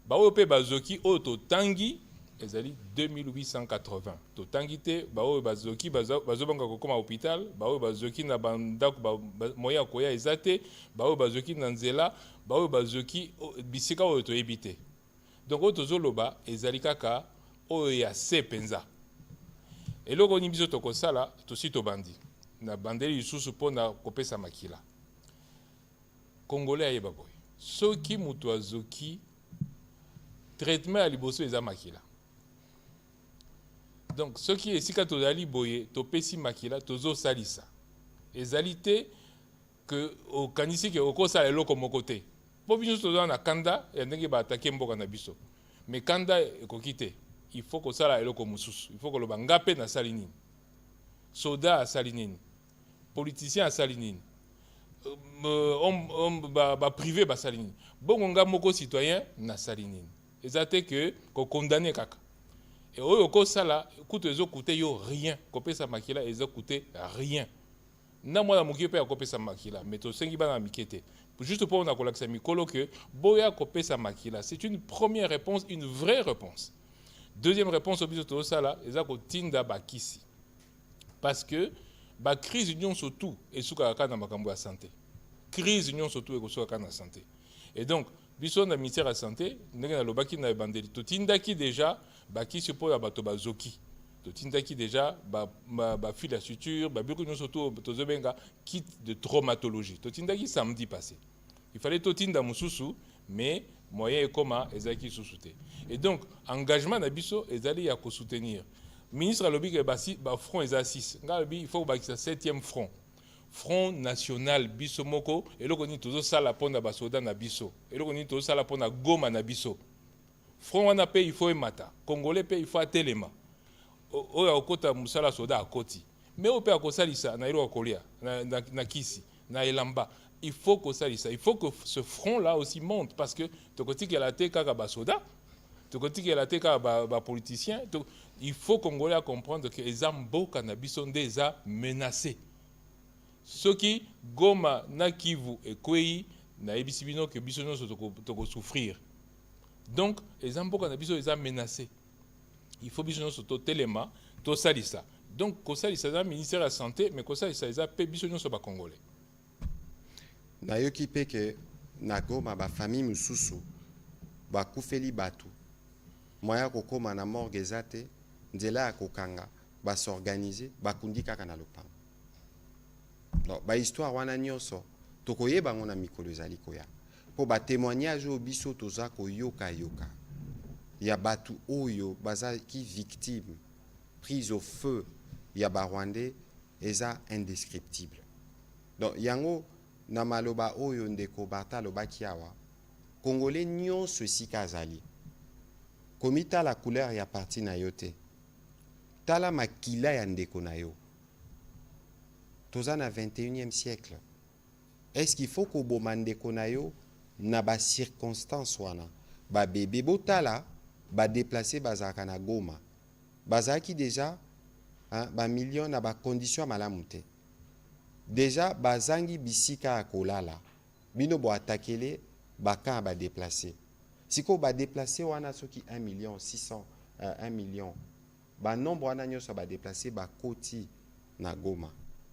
[SPEAKER 3] ba o pe bazoki o to tangi ezali 2880. Totangite baoyo bazoki bazobanga kokoma hôpital, baoyo bazoki na bandako moya koya ezate, baoyo bazoki na nzela, baoyo bazoki bisika oyo toyebi te. Donc oyo tozoloba ezali kaka oyo ya se penza. Eloko nini biso tokosala tosi tobandi na bandeli lisusu mpona kopesa makila. Congolais ayeba boye. Soki mutu azoki traitement ya liboso eza makila. Donc soki esika tozali boye topesi makila tozo salisa. Ezali te que okanisi ke okosala eloko moko te. Po biso toza na kanda ya ndenge ba attaquer mboka na biso. Mais kanda ekoki te. Il faut que ça eloko mususu. Il faut que le bangape na salinine. Soda a salinine. Politicien a salinine. Privé ba salinine. Bon nga moko citoyen na salinine. Ezate que ko condamné kaka. Et oyo ko sala coûte ezo coûter yo rien. Kopé sa makila ezo coûter rien. Na moi la moki pe kopé sa makila, mais to sengi bana mikete. Juste pour on a kolaksa mikolo que boya kopé sa makila, c'est une première réponse, une vraie réponse. Deuxième réponse au biso to sala ezako tinda bakisi. Parce que ba crise union surtout et soukaka na makambo ya santé. Crise union surtout et soukaka na santé. Et donc biso na ministère de la santé ndenge na lobaki na bandeli to tindaki déjà bakisi po ya bato bazoki. To tindaki déjà ba fil à suture, ba biko union surtout to zobenga kit de traumatologie. To tindaki samedi passé. Il fallait to tinda mususu mais moyen comment ezaki sous-souté. Et donc engagement na biso ezali ya ko soutenir. Ministre alobi ke ba front eza 6. Ngalobi il faut ba 7e front. Front national biso moko eloko ni tozo sala pona ba soda na biso. Eloko ni tozo sala pona Goma na biso. Front wana pe il faut emata. Congolais pe il faut atelema. Oya okota musala soda akoti. Mais o pe akosalisa na ilo akolia na kisi na elamba. Il faut que ça, il faut que ce front-là aussi monte parce que tu côté qu'il a la tête à soda, tu côté qu'il a la tête à politicien, il faut qu'on Congolais comprendre que les ambo cannabis sont déjà menacés. Ceux qui Goma na Kivu et Kwei na ebisibino que bisono to souffrir. Donc les ambo cannabis sont déjà menacés. Il faut bisono to telema to salisa. Donc ko salisa le ministère de la santé mais ko salisa les pe bisono so ba congolais.
[SPEAKER 2] Nayoki pe ke na Goma ba famille mususu ba kufeli batu moya kokoma na morgue ezate nzela ya kokanga ba s'organiser ba kundi kaka na lopango. Donc ba histoire wana nyonso tokoyeba ngona mikolo ezali koya po ba témoignage o biso toza koyoka yoka ya batu oyo baza ki victime prise au feu ya ba Rwandais eza indescriptible. Donc yango na maloba oyo ndeko Barta lobaki awa Congolais nyonso esika azali komita la couleur ya parti na yo te tala makila ya ndeko na yo toza na 21e siècle. Est-ce qu'il faut koboma ndeko na yo na ba circonstance wana ba bébé botala ba déplacer bazaka na Goma bazaki déjà ba million na ba condition malamu te. Déjà, bazangi bisika à kolala. Bino bo atakele, baka ba déplacer. Siko ba déplacer wana soki 1 million 600, 1 million. Ba nombre wana nyoso ba déplacer ba koti na Goma.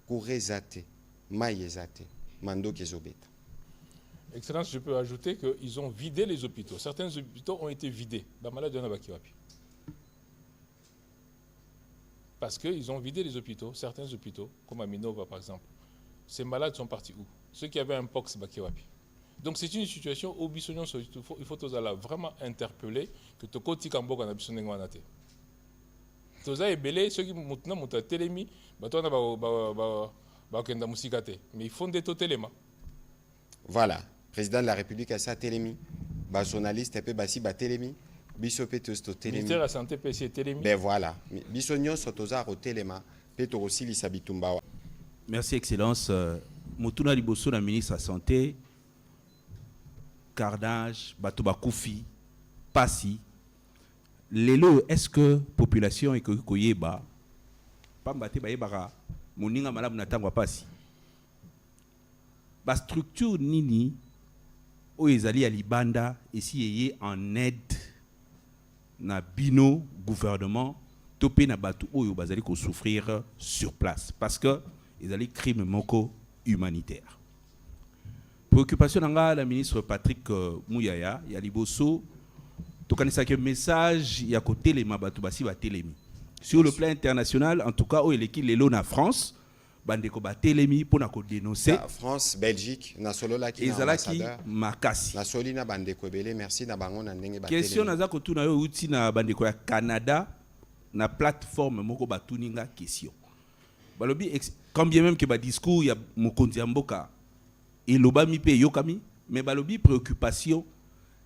[SPEAKER 2] Kurezate, maïezate, mando kezobeta.
[SPEAKER 3] Excellence, je peux ajouter qu'ils ont vidé les hôpitaux. Certains hôpitaux ont été vidés. Ba malade yana bakiwapi. Parce qu'ils ont vidé les hôpitaux, certains hôpitaux, comme à Minova par exemple. Ces malades sont partis où? Ceux qui avaient un pox bakiwapi. Donc c'est une situation où il faut vraiment interpeller que tu koti kamboka na biso ndenge wana te. Toza ebele ceux qui mutna muta telemi batona ba kenda musika te. Mais il faut ndeto telema.
[SPEAKER 2] Voilà, président de la République a sa telemi. Ba journaliste pe basi ba telemi. Biso pe tosto telemi.
[SPEAKER 3] Ministère de la santé pe telemi.
[SPEAKER 2] Ben voilà. Biso nyonso toza ro telema pe to aussi lisabitumba.
[SPEAKER 10] Merci, Excellence. Mutuna Liboso, la ministre de la Santé, Carnage, Batoba Koufi, Passi. Lelo, est-ce que la population est koyeba? Pambate Bayebara, Moninga Malab Natangwa Passi. La structure Nini, où ils allaient à Libanda, ici, en aide na bino gouvernement topé na batu oyo bazali ko souffrir sur place parce que ils allaient crime moko humanitaire. Préoccupation nanga la ministre Patrick Mouyaya ya liboso tokanisa ke message ya ko telema batu basi ba telemi. Sur le plan international en tout cas o eleki lelo na France bandeko ba telemi pona ko dénoncer
[SPEAKER 2] France Belgique na solo la ki
[SPEAKER 10] ambassadeur makasi
[SPEAKER 2] na solina bandeko belé merci na bango na ndenge ba
[SPEAKER 10] question naza ko tuna yo uti na bandeko ya Canada na plateforme moko batuninga question balobi quand bien même que ba discours ya mokonzi mboka eloba mi pe yokami mais balobi préoccupation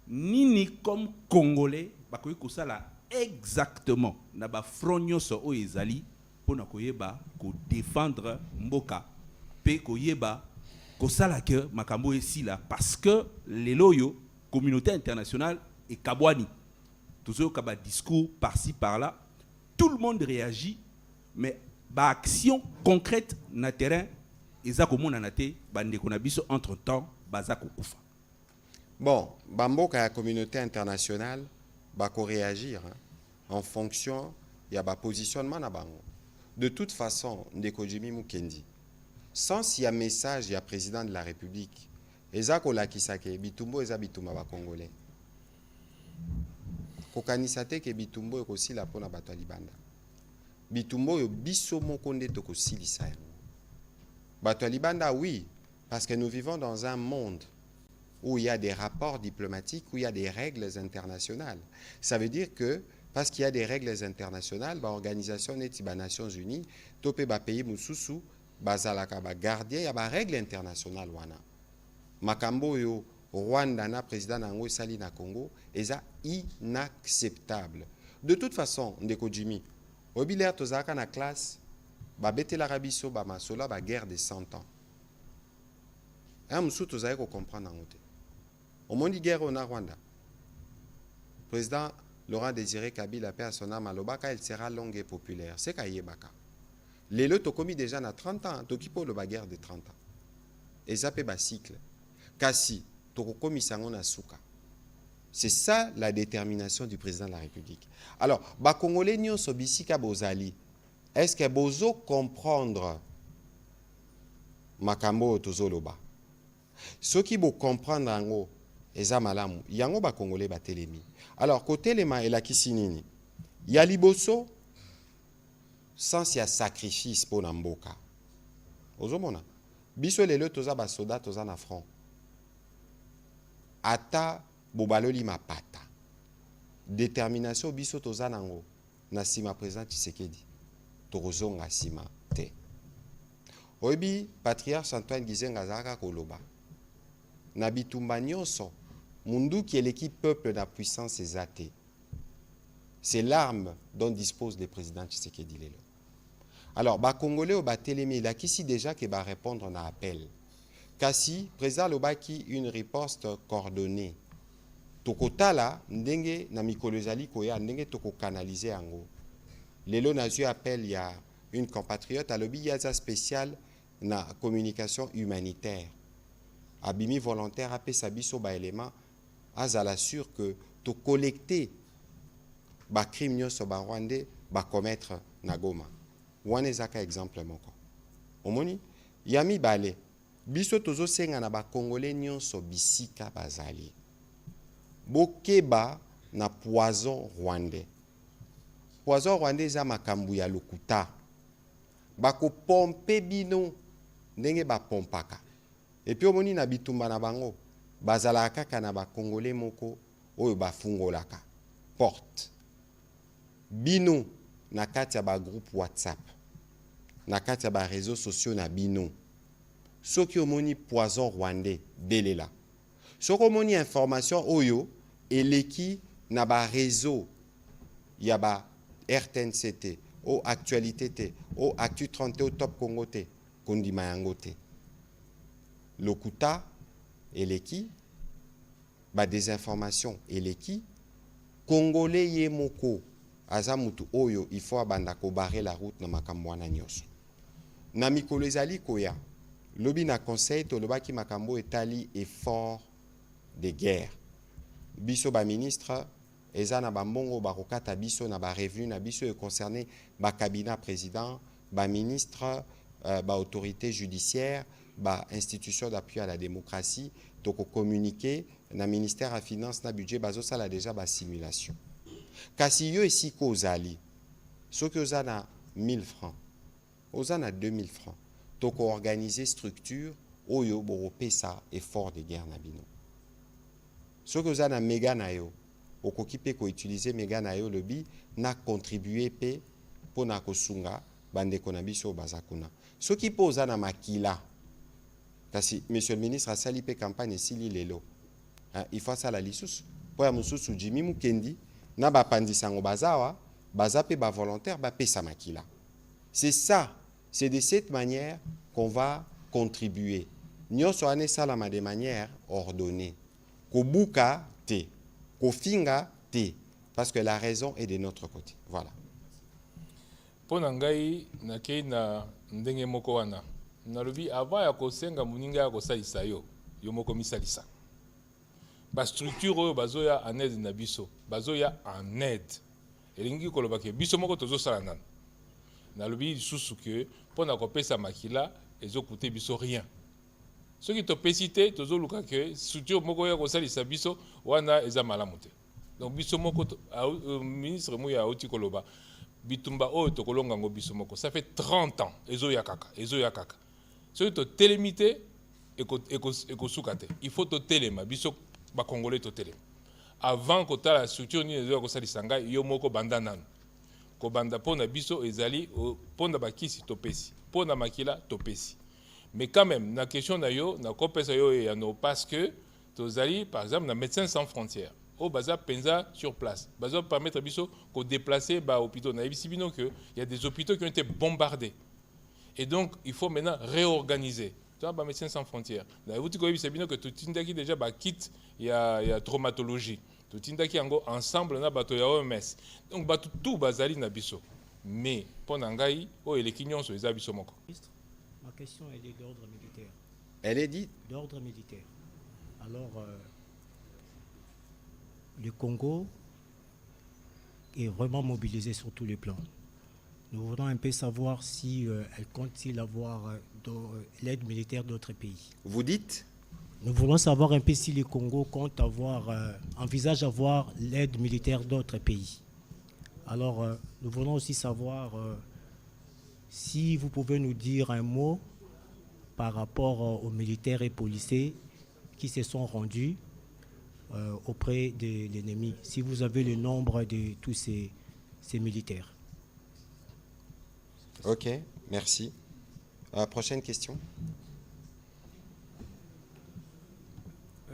[SPEAKER 10] nini comme congolais bakoki kosala exactement na ba fronyoso o ezali pona koyeba ko défendre mboka pe koyeba kosala que makambo esila parce que leloyo communauté internationale et kabwani toujours kaba discours par-ci par-là tout le monde réagit mais ba action concrète na terrain eza komona na te bandeko na biso entre temps baza kokufa.
[SPEAKER 2] Bon, bamboka ya communauté internationale bako réagir en fonction ya ba positionnement na bango. De toute façon, ndeko Jimmy Mukendi, sans y a message ya président de la République, eza kolakisa ke bitumbo eza bituma ba congolais. Kokanisa te ke bitumbo ekosila pona bato libanda. Bitumbo yo biso moko nde tokosilisa yango. Bato libanda oui, parce que nous vivons dans un monde où il y a des rapports diplomatiques, où il y a des règles internationales. Ça veut dire que parce qu'il y a des règles internationales, l'organisation des Nations Unies, topé ba pays mususu, bazalaka ba gardien ya ba règles internationales wana. Makambo yo Rwanda na président nango sali na Congo, eza inacceptable. De toute façon, ndeko Jimmy, obiler tozaka na classe, ba bete l'Arabie so ba masola ba guerre de 100 ans. Un musu tozaka ko comprendre ngote. Au monde guerre au Rwanda. Président Laurent Désiré Kabila paix à son âme alobaka, elle sera longue et populaire. C'est kayebaka. Les le tokomi déjà na 30 ans, tokipo le guerre de 30 ans. Et ça peut ba cycle. Kasi tokomi sango na suka. C'est ça la détermination du président de la République. Alors, ba Congolais nyonso bisika bozali. Est-ce que bozo comprendre makambo tozoloba? Ceux qui bo comprendre ango eza malamu, yango ba Congolais ba telemi. Alors, côté lema elakisi nini? Ya liboso sans ya sacrifice pour namboka. Ozomona. Biso lelo toza ba soda toza na front. Ata bobaloli mapata. Détermination biso toza nango na sima président Tshisekedi. Torozonga sima te. Oyebi patriarche Antoine Gizenga zaka koloba. Na bitumba nyonso mundu qui est l'équipe peuple na puissance ezate. C'est l'arme dont dispose le président Tshisekedi lelo. Alors ba Congolais au ba telemi la kisi déjà que ba répondre na appel. Kasi président lobaki une riposte coordonnée. Tokotala ndenge na mikolo ezali koya ndenge toko canaliser yango. Lelo na eu appel il y a une compatriote à l'obi yaza spécial na communication humanitaire. Abimi volontaire apé sabiso ba élément azala sûr que to collecter ba crime nyonso ba rwandais ba commettre na Goma. Wane zaka exemple moko. Omoni yami bale biso tozo senga na ba congolais nyonso bisika bazali. Bokeba na poison rwandais. Poison rwandais za makambu ya lokuta. Bako pompe bino ndenge ba pompaka. Et puis omoni na bitumba na bango bazala kaka na ba congolais moko oyo ba fungolaka porte. Bino na kati ya ba groupe WhatsApp. Na kati ya ba réseaux sociaux na bino. Soki omoni poison rwandais belela. Soki omoni information oyo eleki na ba réseau ya ba RTNCT o actualité te o actu 30 au top Congo te kondima yango te. Lokuta eleki ba désinformation eleki congolais yemoko azamutu oyo il faut abanda ko barrer la route na makambo wana nyonso. Na mikolo ezali koya lobi na conseil to lobaki makambo etali effort de guerre. Biso ba ministre eza na bambongo bakokata biso na ba revenu na biso e concerné ba cabinet président, ba ministre, ba autorité judiciaire, ba institution d'appui à la démocratie, toko communiquer na ministère à finance na budget bazo sala déjà ba simulation. Kasi yo esiko ozali soki oza na 1000 francs, oza na 2000 francs, toko organiser structure oyo bokopesa effort de guerre na bino. Soki oza na méga na yo, okoki pe ko utiliser méga na yo lobi na contribuer pe pona kosunga bandeko na biso baza kuna. Soki po oza na makila, kasi monsieur le ministre asali pe campagne esili lelo, il faut ça la lisusu po ya mususu Jimmy Mukendi na bapandisango bazawa baza pe ba volontaire ba pesa makila. C'est ça, c'est de cette manière qu'on va contribuer. Nyonso ane salama de manière ordonnée. Kobuka te, kofinga te, parce que la raison est de notre côté. Voilà.
[SPEAKER 3] Pour ngai nakei na ndenge moko wana. Nalobi avant ya kosenga muninga ya kosalisa yo, yo moko misalisa. Ba structure oyo bazoya en aide na biso, bazoya en aide. Elingi koloba ke biso moko tozo sala nan. Nalobi lisusu ke pona kopesa makila ezokute biso rien. Ce qui te pécité, tozo luka ke structure moko ya kosalisa biso wana eza malamu te. Donc biso moko ministre Muya oti koloba bitumba oyo tokolonga ngo biso moko. Ça fait 30 ans ezo ya kaka. Ce qui te télémité eko sukate. Il faut te télema biso ba congolais to télema. Avant que la structure ni ezo kosalisa ngai yo moko banda nanu. Ko banda pona biso ezali pona bakisi topesi. Pona makila topesi. Mais quand même, la question d'ailleurs, na kopesa yo et no parce que tozali par exemple na Médecins sans frontières. Au baza penza sur place. Baza permettre biso ko déplacer ba hôpitaux na ibisibino que il y a des hôpitaux qui ont été bombardés. Et donc il faut maintenant réorganiser. Tu vois ba Médecins sans frontières. Na wuti ko ibisibino que tout tindaki déjà ba kit il y a traumatologie. Tout tindaki ango ensemble na bato ya OMS. Donc ba tout bazali na biso. Mais pona ngai o elekinyon so eza biso moko.
[SPEAKER 11] Ma question elle est d'ordre militaire.
[SPEAKER 2] Elle est dit
[SPEAKER 11] D'ordre militaire. Alors, le Congo est vraiment mobilisé sur tous les plans. Nous voulons un peu savoir si elle compte-t-il avoir l'aide militaire d'autres pays.
[SPEAKER 2] Vous dites?
[SPEAKER 11] Nous voulons savoir un peu si le Congo compte avoir, envisage avoir l'aide militaire d'autres pays. Alors, nous voulons aussi savoir si vous pouvez nous dire un mot par rapport aux militaires et policiers qui se sont rendus auprès de l'ennemi, si vous avez le nombre de tous ces militaires.
[SPEAKER 2] Ok, merci. Prochaine question.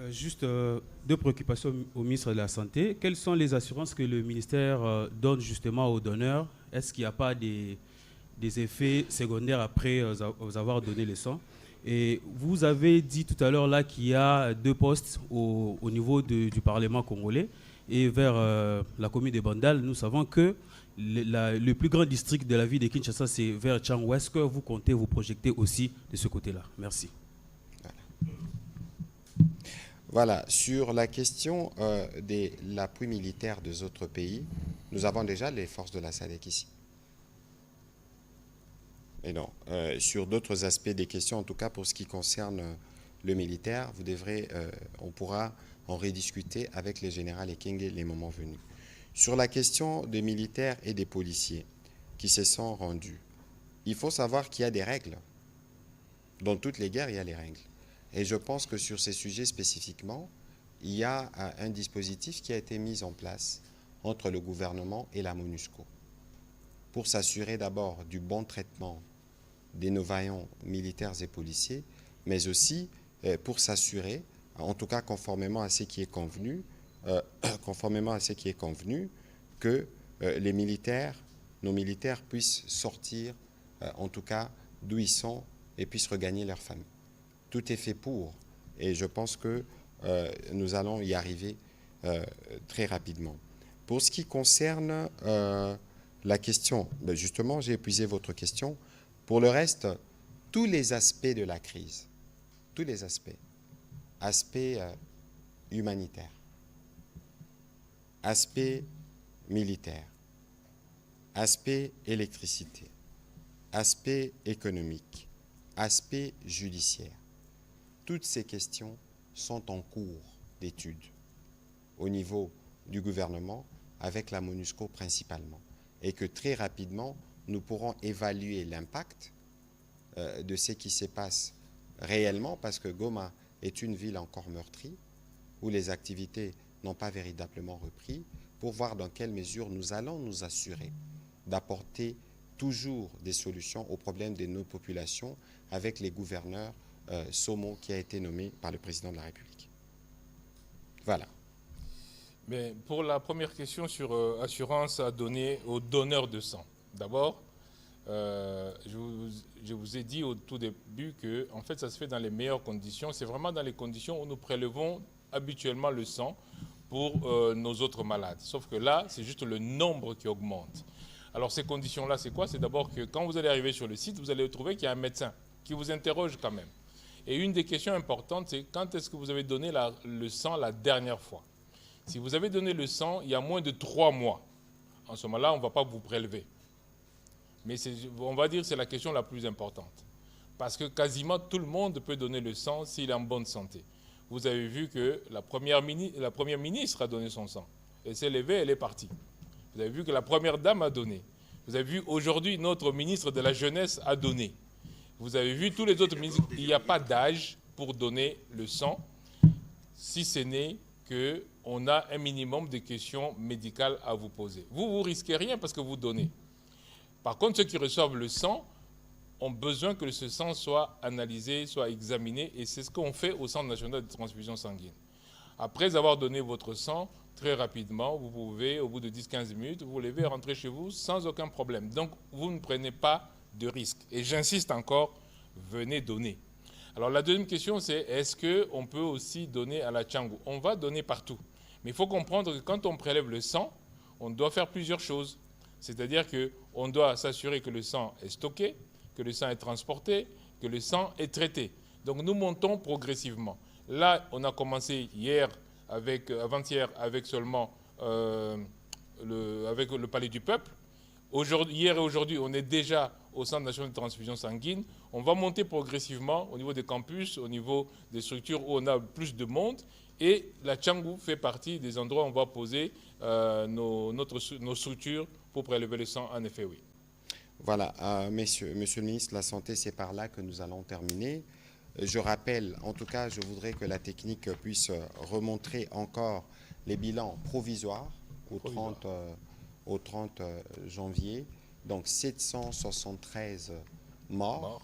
[SPEAKER 12] Juste deux préoccupations au ministre de la Santé. Quelles sont les assurances que le ministère donne justement aux donneurs? Est-ce qu'il n'y a pas des effets secondaires après vous avoir donné le sang? Et vous avez dit tout à l'heure là qu'il y a 2 postes au niveau du Parlement congolais et vers la commune de Bandal. Nous savons que le plus grand district de la ville de Kinshasa, c'est vers Tchangou. Est-ce que vous comptez vous projeter aussi de ce côté-là? Merci.
[SPEAKER 2] Voilà, sur la question de l'appui militaire des autres pays, nous avons déjà les forces de la SADC ici. Et non, sur d'autres aspects des questions, en tout cas pour ce qui concerne le militaire, vous devrez, on pourra en rediscuter avec les généraux Ekenge les moments venus. Sur la question des militaires et des policiers qui se sont rendus, il faut savoir qu'il y a des règles. Dans toutes les guerres, il y a les règles. Et je pense que sur ces sujets spécifiquement, il y a un dispositif qui a été mis en place entre le gouvernement et la MONUSCO pour s'assurer d'abord du bon traitement des nos vaillants militaires et policiers, mais aussi pour s'assurer, en tout cas conformément à ce qui est convenu, que les militaires, nos militaires puissent sortir, en tout cas d'où ils sont, et puissent regagner leur famille. Tout est fait pour, et je pense que nous allons y arriver très rapidement. Pour ce qui concerne la question, justement, j'ai épuisé votre question. Pour le reste, tous les aspects de la crise, tous les aspects humanitaires, aspect militaire, aspect électricité, aspect économique, aspect judiciaire. Toutes ces questions sont en cours d'étude au niveau du gouvernement avec la MONUSCO principalement, et que très rapidement, nous pourrons évaluer l'impact de ce qui se passe réellement, parce que Goma est une ville encore meurtrie, où les activités n'ont pas véritablement repris, pour voir dans quelle mesure nous allons nous assurer d'apporter toujours des solutions aux problèmes de nos populations avec les gouverneurs Somo qui a été nommé par le président de la République. Voilà.
[SPEAKER 3] Mais pour la première question sur assurance à donner aux donneurs de sang, d'abord, je vous ai dit au tout début que en fait, ça se fait dans les meilleures conditions. C'est vraiment dans les conditions où nous prélevons habituellement le sang pour nos autres malades. Sauf que là, c'est juste le nombre qui augmente. Alors ces conditions-là, c'est quoi? C'est d'abord que quand vous allez arriver sur le site, vous allez trouver qu'il y a un médecin qui vous interroge quand même. Et une des questions importantes, c'est quand est-ce que vous avez donné le sang la dernière fois? Si vous avez donné le sang il y a moins de 3 mois, en ce moment-là, on ne va pas vous prélever. Mais on va dire que c'est la question la plus importante. Parce que quasiment tout le monde peut donner le sang s'il est en bonne santé. Vous avez vu que la première ministre a donné son sang. Elle s'est levée, elle est partie. Vous avez vu que la première dame a donné. Vous avez vu aujourd'hui notre ministre de la Jeunesse a donné. Vous avez vu tous les autres ministres. Il n'y a pas d'âge pour donner le sang, si ce n'est qu'on a un minimum de questions médicales à vous poser. Vous risquez rien parce que vous donnez. Par contre, ceux qui reçoivent le sang ont besoin que ce sang soit analysé, soit examiné, et c'est ce qu'on fait au Centre national de transfusion sanguine. Après avoir donné votre sang, très rapidement, vous pouvez, au bout de 10-15 minutes, vous lever et rentrer chez vous sans aucun problème. Donc, vous ne prenez pas de risque. Et j'insiste encore, venez donner. Alors, la deuxième question, c'est est-ce qu'on peut aussi donner à la Tchangou? On va donner partout. Mais il faut comprendre que quand on prélève le sang, on doit faire plusieurs choses. C'est-à-dire qu'on doit s'assurer que le sang est stocké, que le sang est transporté, que le sang est traité. Donc nous montons progressivement. Là, on a commencé avant-hier avec seulement avec le Palais du Peuple. Hier et aujourd'hui, on est déjà au Centre national de transfusion sanguine. On va monter progressivement au niveau des campus, au niveau des structures où on a plus de monde. Et la Tchangou fait partie des endroits où on va poser nos structures pour prélever le sang, en effet, oui.
[SPEAKER 2] Voilà, monsieur le ministre de la Santé, c'est par là que nous allons terminer. Je rappelle, en tout cas, je voudrais que la technique puisse remontrer encore les bilans provisoires au 30 janvier. Donc 773 morts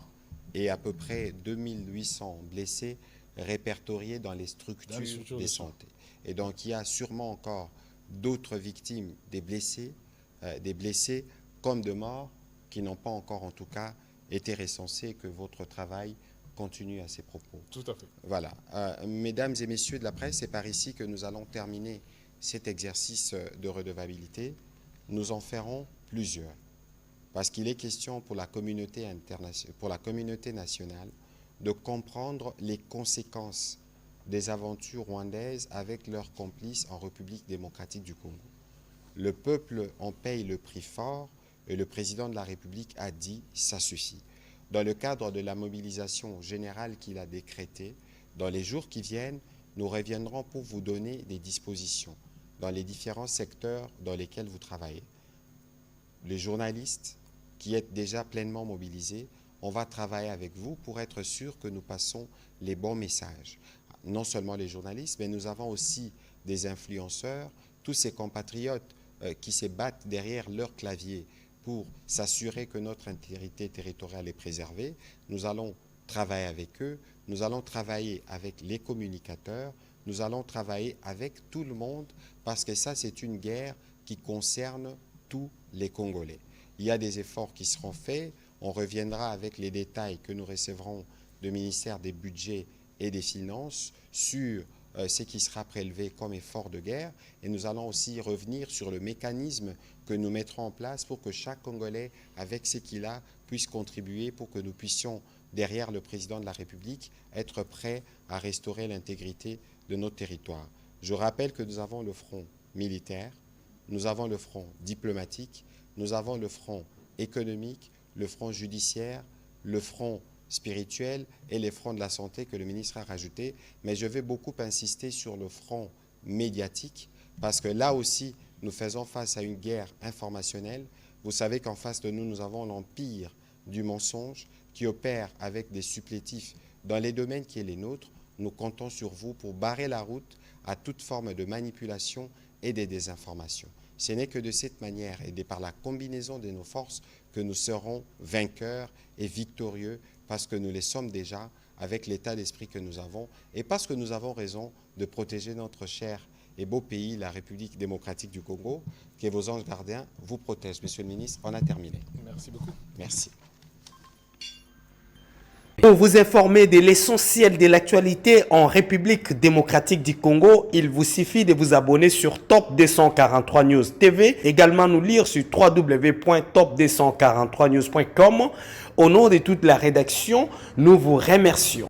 [SPEAKER 2] et à peu près 2800 blessés répertoriés dans les structures de santé. Et donc il y a sûrement encore d'autres victimes, des blessés comme de morts qui n'ont pas encore en tout cas été recensés, que votre travail continue à ces propos.
[SPEAKER 3] Tout à fait.
[SPEAKER 2] Voilà. Mesdames et messieurs de la presse, c'est par ici que nous allons terminer cet exercice de redevabilité. Nous en ferons plusieurs, parce qu'il est question pour la communauté internationale, pour la communauté nationale, de comprendre les conséquences des aventures rwandaises avec leurs complices en République démocratique du Congo. Le peuple en paye le prix fort et le président de la République a dit « ça suffit ». Dans le cadre de la mobilisation générale qu'il a décrétée, dans les jours qui viennent, nous reviendrons pour vous donner des dispositions dans les différents secteurs dans lesquels vous travaillez. Les journalistes qui êtes déjà pleinement mobilisés, on va travailler avec vous pour être sûr que nous passons les bons messages. Non seulement les journalistes, mais nous avons aussi des influenceurs, tous ces compatriotes qui se battent derrière leur clavier pour s'assurer que notre intégrité territoriale est préservée. Nous allons travailler avec eux, nous allons travailler avec les communicateurs, nous allons travailler avec tout le monde, parce que ça, c'est une guerre qui concerne tous les Congolais. Il y a des efforts qui seront faits, on reviendra avec les détails que nous recevrons du ministère des Budgets et des Finances sur ce qui sera prélevé comme effort de guerre, et nous allons aussi revenir sur le mécanisme que nous mettrons en place pour que chaque Congolais, avec ce qu'il a, puisse contribuer pour que nous puissions, derrière le président de la République, être prêts à restaurer l'intégrité de notre territoire. Je rappelle que nous avons le front militaire, nous avons le front diplomatique, nous avons le front économique, le front judiciaire, le front spirituel et les fronts de la santé que le ministre a rajouté. Mais je vais beaucoup insister sur le front médiatique parce que là aussi, nous faisons face à une guerre informationnelle. Vous savez qu'en face de nous, nous avons l'empire du mensonge qui opère avec des supplétifs dans les domaines qui est les nôtres. Nous comptons sur vous pour barrer la route à toute forme de manipulation et de désinformation. Ce n'est que de cette manière et par la combinaison de nos forces que nous serons vainqueurs et victorieux parce que nous les sommes déjà avec l'état d'esprit que nous avons et parce que nous avons raison de protéger notre cher et beau pays, la République démocratique du Congo, que vos anges gardiens vous protègent. Monsieur le ministre, on a terminé.
[SPEAKER 3] Merci beaucoup.
[SPEAKER 2] Merci.
[SPEAKER 13] Pour vous informer de l'essentiel de l'actualité en République démocratique du Congo, il vous suffit de vous abonner sur Top 243 News TV, également nous lire sur www.top243news.com. Au nom de toute la rédaction, nous vous remercions.